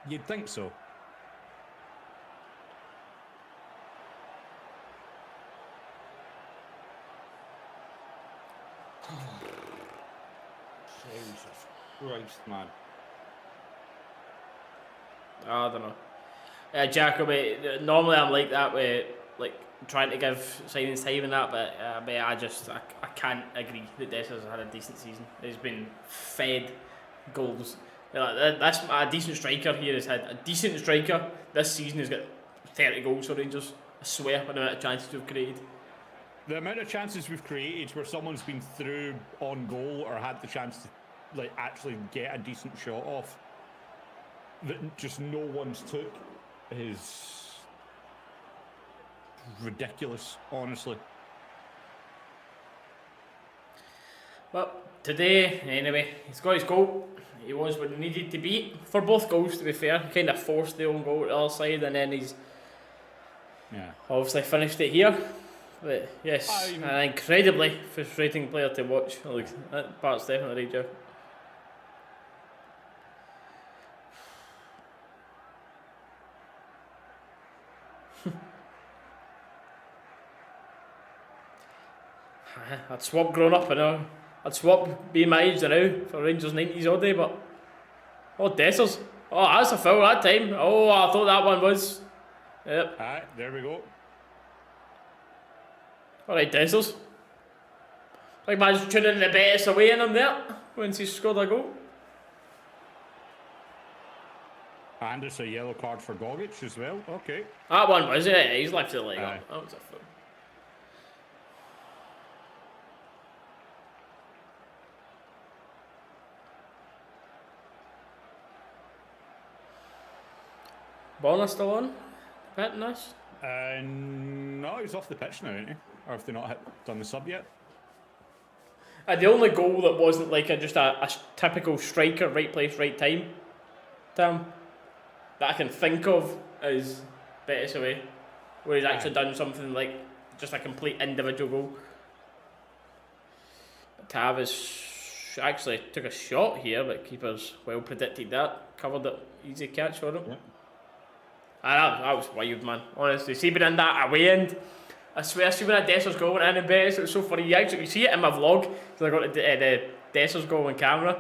You'd think so. Jesus Christ, man. I don't know. Jacoby, normally I'm like that way, like trying to give signings time and that, but I can't agree that Dessers has had a decent season. He's been fed goals. That's a decent striker here. Has had a decent striker this season. Has got 30 goals for Rangers. I swear, by the amount of chances we've created. The amount of chances we've created where someone's been through on goal or had the chance to like actually get a decent shot off that just no one's took is ridiculous, honestly. Well, today, anyway, he's got his goal. He was what he needed to be for both goals, to be fair. He kind of forced the own goal to the other side, and then he's obviously finished it here. But yes, an incredibly frustrating player to watch. Look, that part's definitely right, I'd swap growing up, I know. I'd swap being my age now for Rangers 90s all day, but... Oh, Dessers. Oh, that's a foul that time. Oh, I thought that one was. Yep. Alright, there we go. Alright, Dessers. Like man's tuning the best away in him there once he scored a goal. And it's a yellow card for Gogic as well. Okay. That one was it. He's left the leg up. That was a foul. Bonner still on? Hitting this? No, he's off the pitch now, isn't he? Or have they not done the sub yet? The only goal that wasn't like just a typical striker, right place, right time, Tim, that I can think of is Betis away, where he's actually done something like just a complete individual goal. But Tav actually took a shot here, but keeper's well predicted that, covered it, easy catch for him. Yeah. That was wild, man. Honestly, see, in that away end, I swear, see when a Dessers goal went in and Betis, it was so funny. You see it in my vlog, because I got the Dessers goal on camera.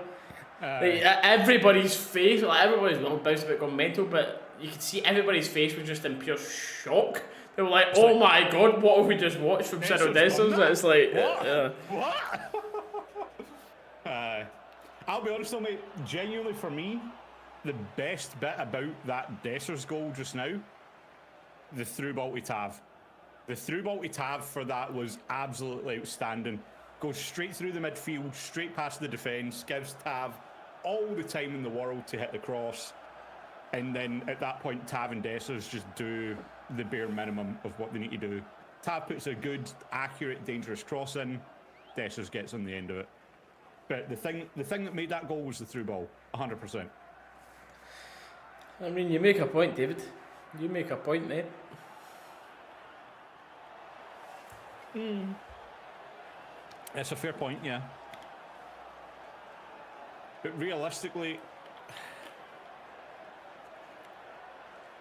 Like, everybody's face, like everybody's little bounced about going mental, but you could see everybody's face was just in pure shock. They were like, "Oh my god, what have we just watched from Cyril Dessers?" It's like, what? I'll be honest though, mate. Genuinely, for me, the best bit about that Dessers goal just now, the through ball to Tav. The through ball to Tav for that was absolutely outstanding. Goes straight through the midfield, straight past the defence, gives Tav all the time in the world to hit the cross. And then at that point, Tav and Dessers just do the bare minimum of what they need to do. Tav puts a good, accurate, dangerous cross in. Dessers gets on the end of it. But the thing that made that goal was the through ball, 100%. I mean, you make a point, David. You make a point, mate. That's a fair point, yeah. But realistically,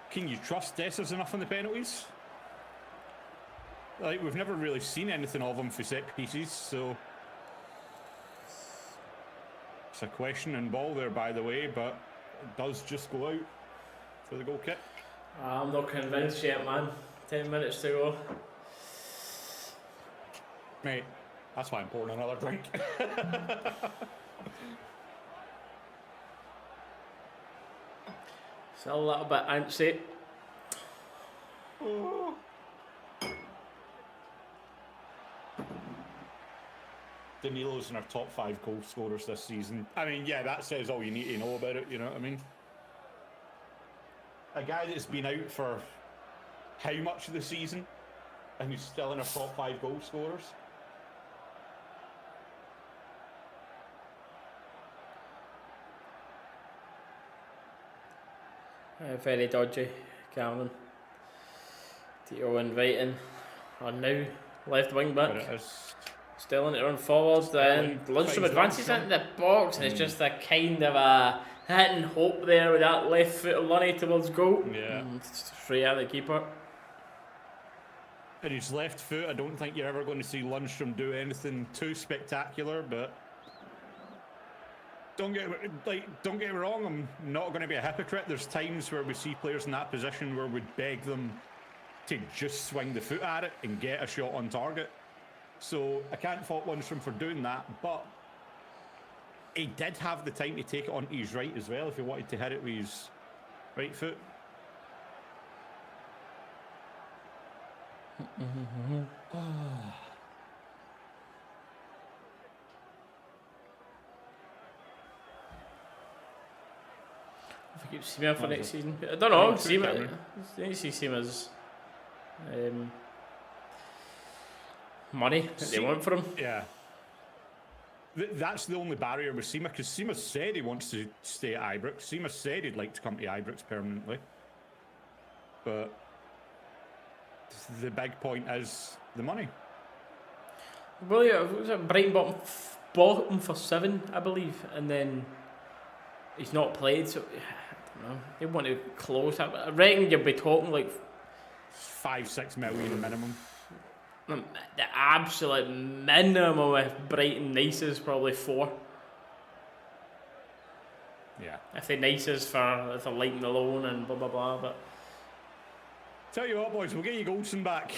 can you trust Dessers enough on the penalties? Like, we've never really seen anything of him for set pieces, so it's a questioning ball there, by the way, but it does just go out for the goal kick. I'm not convinced yet, man. 10 minutes to go. Mate, that's why I'm pouring another drink. Still a little bit antsy. Oh. Danilo's in our top 5 goal scorers this season. I mean, yeah, that says all you need to know about it, you know what I mean? A guy that's been out for how much of the season, and he's still in our top 5 goal scorers. Very dodgy, Cameron. Tito inviting on now, left wing back. Still in to run forwards, then Lundstrom advances into the box, and it's just a kind of a hit and hope there with that left foot of Lunny towards goal. Yeah. Straight at the keeper. And his left foot, I don't think you're ever going to see Lundstrom do anything too spectacular, but don't get me wrong, I'm not going to be a hypocrite. There's times where we see players in that position where we'd beg them to just swing the foot at it and get a shot on target. So I can't fault Lundstrom for doing that, but he did have the time to take it onto his right as well if he wanted to hit it with his right foot. If I keep Seema for next season, I don't know. Seema, I see Seema's money that they want for him. Yeah. That's the only barrier with Seema, because Seema said he wants to stay at Ibrox. Seema said he'd like to come to Ibrox permanently. But the big point is the money. Well, yeah, it was a Brighton bottom for 7, I believe, and then he's not played, so I don't know. They want to close. I reckon you'll be talking like 5-6 million minimum. The absolute minimum with Brighton Nice is probably 4. Yeah. If they're nices for if they're lighting the loan and blah blah blah, but Tell you what, boys, we'll get you Goldson back.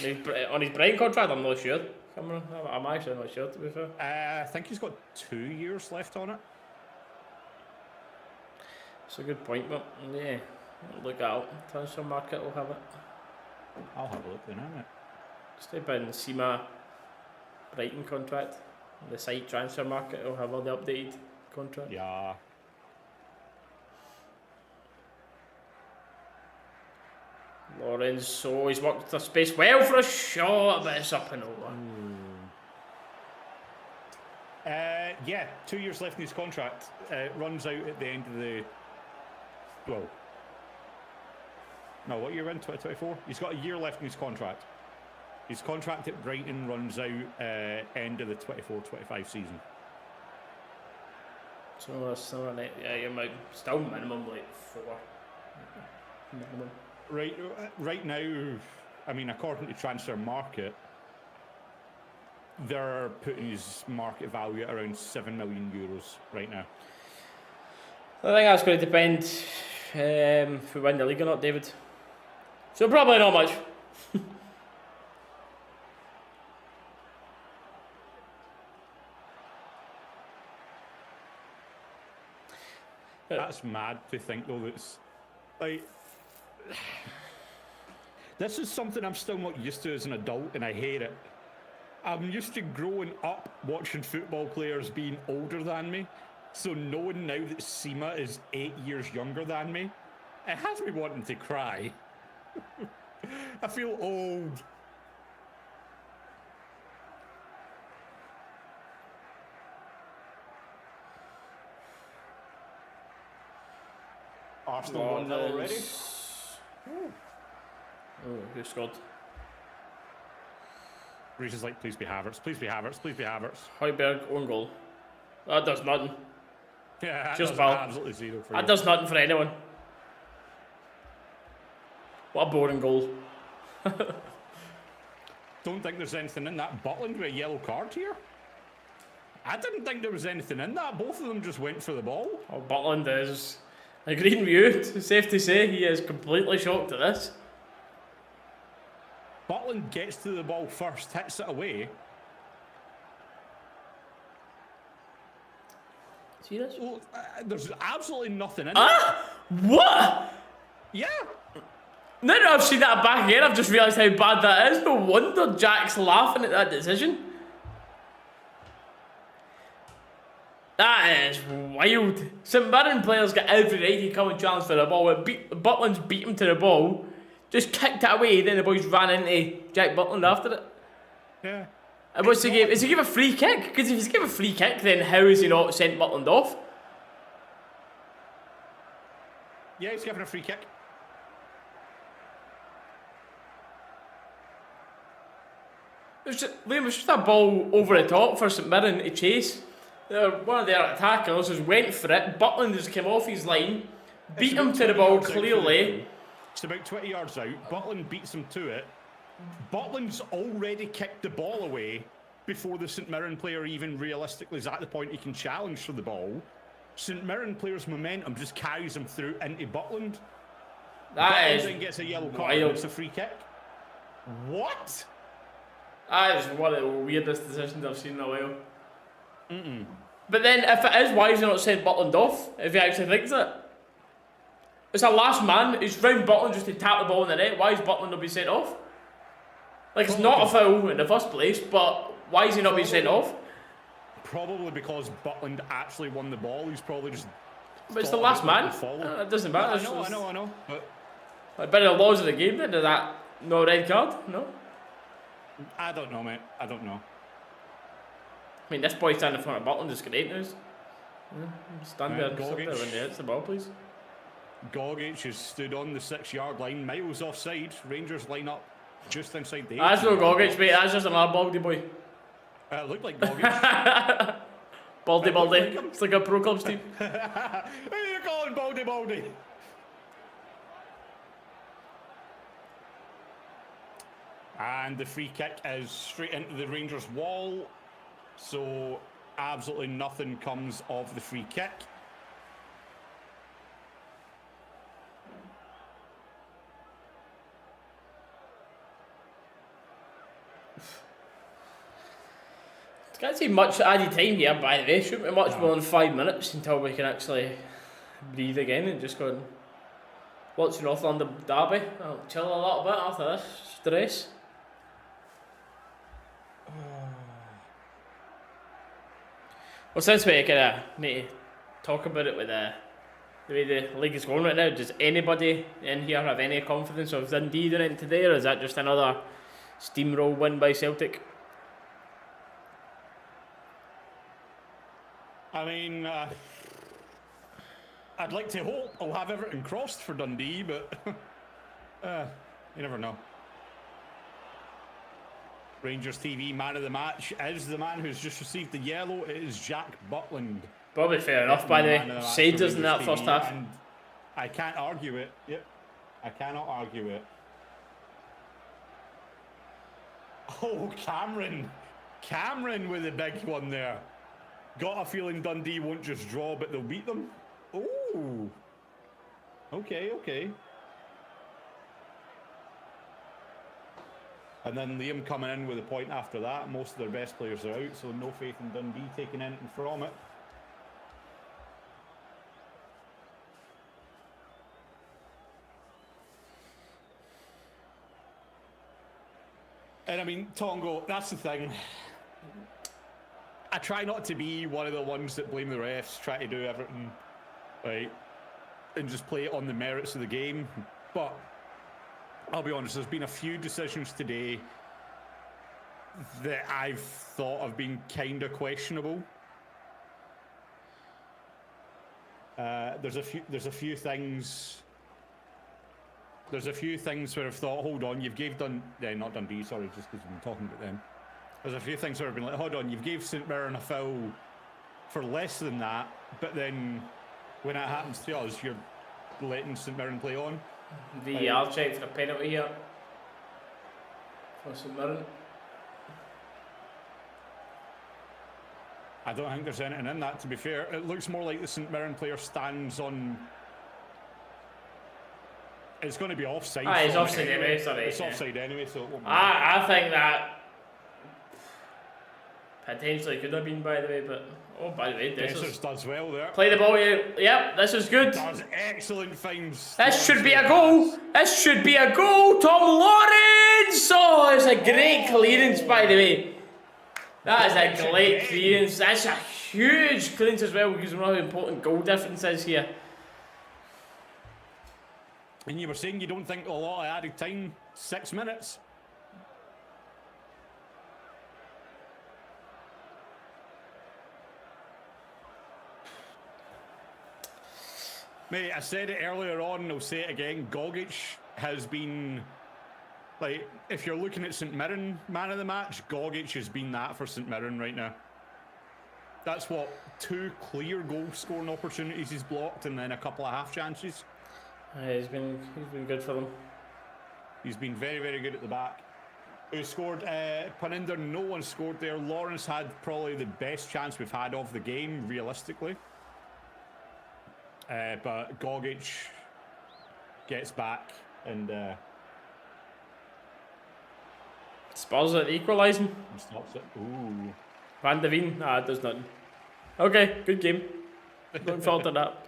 on his Brighton contract, I'm not sure. I'm actually not sure, to be fair. I think he's got 2 years left on it. It's a good point, but yeah, look out. Transfer market will have it. I'll have a look then, innit? Step in SEMA Brighton contract. The site transfer market will have all the updated contract. Yeah. Lawrence, so he's worked the space well for a shot, but it's up and over. Yeah, 2 years left in his contract. Runs out at the end of the... Well... No, what year in? 2024? He's got a year left in his contract. His contract at Brighton runs out end of the 24-25 season. So that's still an still minimum like 4. Minimum. Right now, I mean, according to Transfer Market, they're putting his market value at around €7 million right now. I think that's going to depend if we win the league or not, David. So probably not much. That's mad to think, though. That's like this is something I'm still not used to as an adult, and I hate it. I'm used to growing up watching football players being older than me, so knowing now that SEMA is 8 years younger than me, it has me wanting to cry. I feel old. Arsenal 1-0 already. Oh, who scored? Reece is like, please be Havertz, please be Havertz, please be Havertz. Højbjerg, own goal. That does nothing. Yeah, that just does foul. Absolutely zero for you. That does nothing for anyone. What a boring goal. Don't think there's anything in that. Butland with a yellow card here? I didn't think there was anything in that. Both of them just went for the ball. Oh, Butland is a green view. It's safe to say he is completely shocked at this. Butland gets to the ball first, hits it away. See this? Well, there's absolutely nothing in it. What? Yeah. Now that I've seen that back again, I've just realised how bad that is. No wonder Jack's laughing at that decision. That is wild. St Mirren players got every right to come and challenge for the ball. Butland's beat him to the ball, just kicked it away, then the boys ran into Jack Butland after it. Yeah. And what's the game? Is he give a free kick? Because if he's give a free kick, then how is he not sent Butland off? Yeah, he's giving a free kick. Liam, it's just a ball over the top for St Mirren to chase. One of their attackers just went for it. Butland just came off his line, beat him to the ball clearly. It's about 20 yards out. Butland beats him to it. Butland's already kicked the ball away before the St Mirren player even realistically is at the point he can challenge for the ball. St Mirren player's momentum just carries him through into Butland. Butland then gets a yellow card and it's a free kick. What? That is one of the weirdest decisions I've seen in a while. But then, if it is, why is he not sent Butland off? If he actually thinks it, it's a last man. It's round Butland just to tap the ball in the net. Why is Butland not being sent off? Like, it's not a foul in the first place, but why is he not being sent off? Probably because Butland actually won the ball. He's probably just. But it's the last man. It doesn't matter. I know. But by the laws of the game, then is that no red card? No. I don't know, mate. I don't know. I mean, this boy standing in front of Butland is great news. Stand there when he hits the ball, please. Gogic has stood on the 6-yard line, miles offside. Rangers line up just inside the. That's no Gogic, mate. That's just another baldy boy. It looked like Gogic. Baldy. It's like a pro clubs team. Who are you calling Baldy? And the free kick is straight into the Rangers wall. So absolutely nothing comes of the free kick. Can't see much added time here, by the way. Shouldn't be much more than 5 minutes until we can actually breathe again and just go and watch the North London derby. I'll chill a little bit after this stress. Well, since we kind of need to talk about it with the way the league is going right now, does anybody in here have any confidence of Dundee doing it today, or is that just another steamroll win by Celtic? I mean, I'd like to hope I'll have everything crossed for Dundee, but you never know. Rangers TV man of the match is the man who's just received the yellow. It is Jack Butland. Probably fair enough, by the way. Sages in that first half. And I can't argue it. Yep. I cannot argue it. Oh, Cameron. Cameron with the big one there. Got a feeling Dundee won't just draw, but they'll beat them. Oh. Okay, okay. And then Liam coming in with a point after that. Most of their best players are out, so no faith in Dundee taking anything from it. And I mean, Tongo, that's the thing. I try not to be one of the ones that blame the refs, try to do everything right and just play it on the merits of the game. But I'll be honest, there's been a few decisions today that I've thought have been kind of questionable. There's a few things where I've thought, hold on, you've gave not Dundee, sorry, just because we've been talking about them. There's a few things where I've been like, hold on, you've gave St Mirren a foul for less than that, but then when it happens to us, you're letting St Mirren play on. VAR check for a penalty here for St Mirren. I don't think there's anything in that, to be fair. It looks more like the St Mirren player stands on... It's going to be offside. It's offside anyway, sorry. It's offside anyway, so it won't be. I think that potentially could have been, by the way, but by the way, Gers does well there. Play the ball here. Yep, this is good. Does excellent things. This should be a goal. This should be a goal. Tom Lawrence. Oh, it's a great clearance, by the way. That is a great clearance. That's a huge clearance as well, because we know how important goal difference is here. And you were saying you don't think a lot of added time, 6 minutes. Mate, I said it earlier on, and I'll say it again. Gogic has been, like, if you're looking at St Mirren man of the match, Gogic has been that for St Mirren right now. That's what, 2 clear goal scoring opportunities he's blocked, and then a couple of half chances. He's been good for them. He's been very, very good at the back. Who scored? Paninder, no one scored there. Lawrence had probably the best chance we've had of the game, realistically. But Gogic gets back and Spurs at equalising. Stops it. Ooh. Van de Veen, does nothing. Okay, good game. Looking forward to that.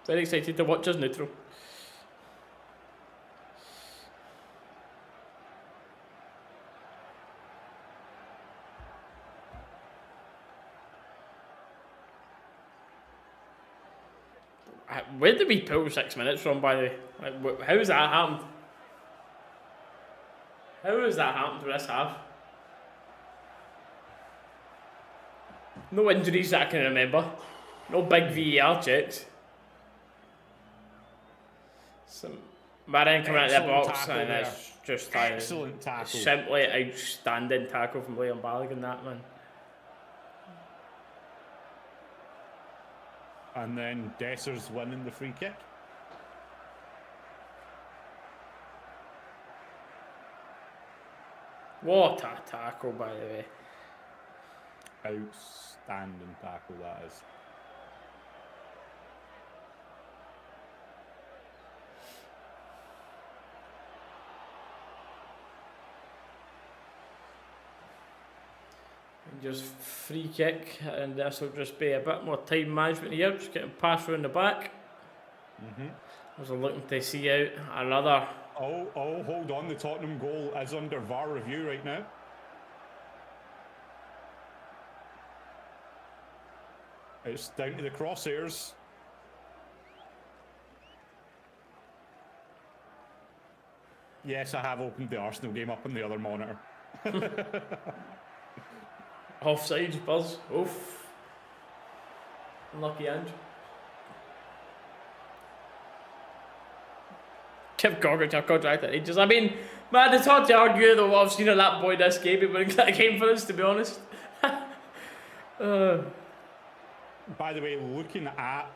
Very excited to watch us neutral. Where did we pull 6 minutes from, by the way? Like, how has that happened? How has that happened to this half? No injuries that I can remember. No big VAR checks. Some Mirren coming out of the box, and it's just excellent tackle. Simply outstanding tackle from Liam Balogun, that man. And then Desser's winning the free kick. What a tackle, by the way. Outstanding tackle, that is. Just free kick, and this will just be a bit more time management here. Just getting passed around the back. As I'm looking to see out another. Oh, hold on. The Tottenham goal is under VAR review right now. It's down to the crosshairs. Yes, I have opened the Arsenal game up on the other monitor. Offside, Buzz. Oof. Unlucky Ange. Kev Goggins, I've contracted ages. I mean, man, it's hard to argue though what I've seen of that boy this game. He wouldn't get a game for us, to be honest. By the way, looking at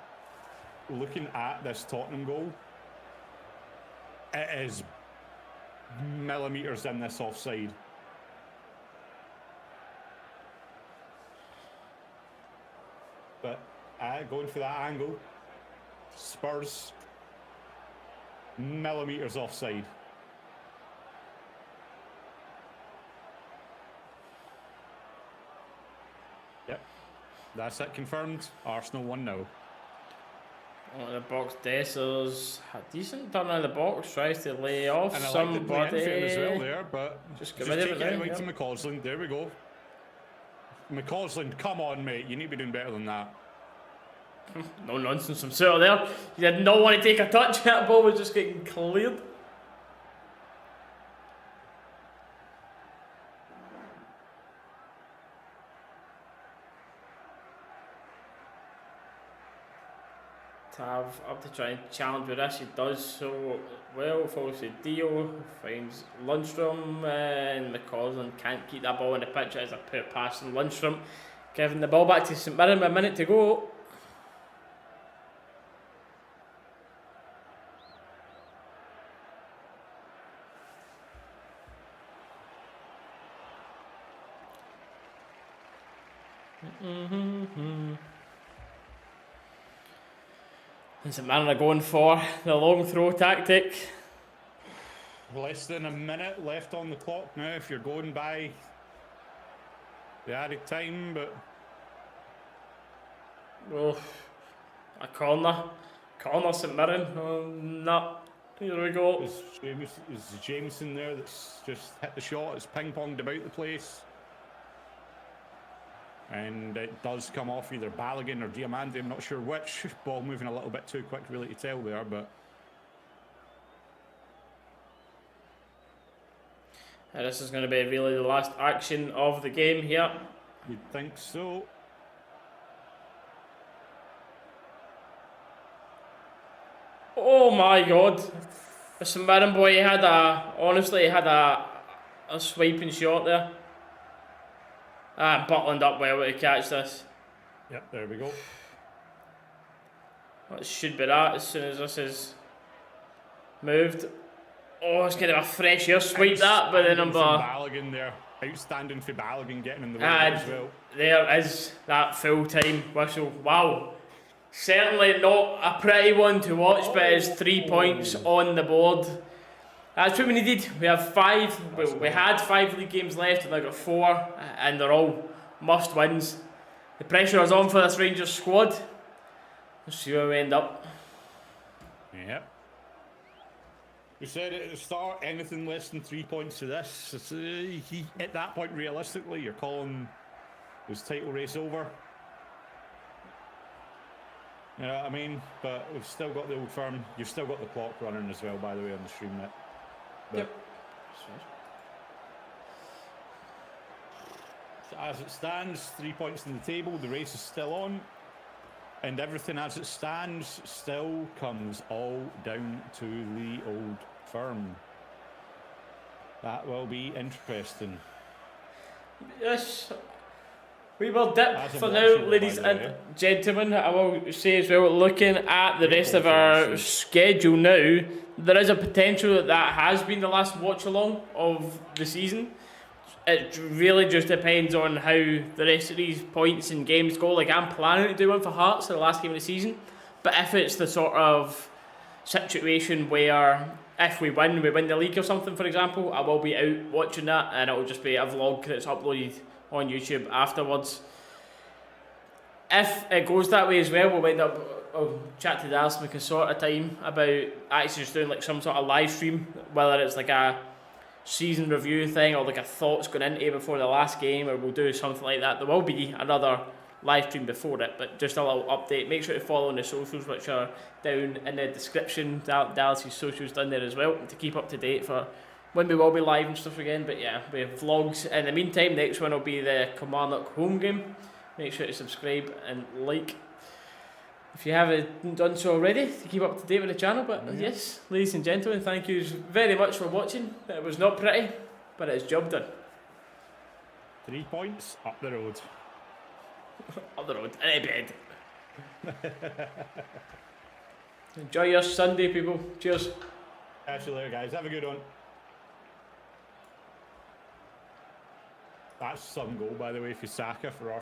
this Tottenham goal, it is millimetres in this offside. But going for that angle, Spurs, millimetres offside. Yep, that's it confirmed. Arsenal 1-0. Oh, the box Dessers, a decent turn in the box, tries to lay off and I somebody. like the play as well there, but just get rid of it take it now, away to McCausland. There we go. McCausland, come on, mate. You need to be doing better than that. No nonsense from Suter there. He did not want to take a touch. That ball was just getting cleared. Tav up to try and challenge with this. He does so well. Falls to Dio. Finds Lundstrom. And McCausland can't keep that ball in the pitch. It is a poor pass from Lundstrom. Giving the ball back to St Mirren with a minute to go. And St Mirren are going for the long throw tactic. Less than a minute left on the clock now if you're going by the added time, but... Oh, a corner. Corner St Mirren. Oh, no. Here we go. Is Jameson there that's just hit the shot? It's ping-ponged about the place. And it does come off either Balogun or Diamante, I'm not sure which. Ball moving a little bit too quick really to tell there, but... This is going to be really the last action of the game here. You'd think so. Oh my god. The St Mirren boy honestly had a swiping shot there. Butland up well to catch this. Yep, there we go. That should be that as soon as this is moved. Oh, it's going to be a fresh air sweep that, but the number... Balogun there. Outstanding for Balogun getting in the way as well. There is that full-time whistle. Wow. Certainly not a pretty one to watch, but it's 3 points on the board. That's what we needed. We have five. We had 5 league games left, and I've got 4, and they're all must wins. The pressure is on for this Rangers squad. Let's see where we end up. Yep. We said at the start, anything less than 3 points to this. At that point, realistically, you're calling this title race over. You know what I mean? But we've still got the old firm. You've still got the clock running as well, by the way, on the stream net. But yep. As it stands, 3 points in the table. The race is still on. And everything as it stands still comes all down to the old firm. That will be interesting. Yes. We will dip for now, ladies and gentlemen. I will say as well, looking at the rest of our schedule now, there is a potential that has been the last watch along of the season. It really just depends on how the rest of these points and games go. Like, I'm planning to do one for Hearts in the last game of the season, but if it's the sort of situation where if we win the league or something, for example, I will be out watching that, and it will just be a vlog that's uploaded on YouTube afterwards. If it goes that way as well, we'll end up, I'll chat to Dalus, we can sort of time about actually just doing like some sort of live stream, whether it's like a season review thing or like a thoughts going into before the last game, or we'll do something like that. There will be another live stream before it, but just a little update. Make sure to follow on the socials, which are down in the description. Dallas' socials down there as well, to keep up to date for when we will be live and stuff again. But yeah, we have vlogs. In the meantime, next one will be the Kilmarnock home game. Make sure to subscribe and like if you haven't done so already, to keep up to date with the channel. But yes, ladies and gentlemen, thank you very much for watching. It was not pretty, but it's job done. 3 points up the road. Up the road, in a bed. Enjoy your Sunday, people. Cheers. Catch you later, guys. Have a good one. That's some goal, by the way, for Saka for Arsenal.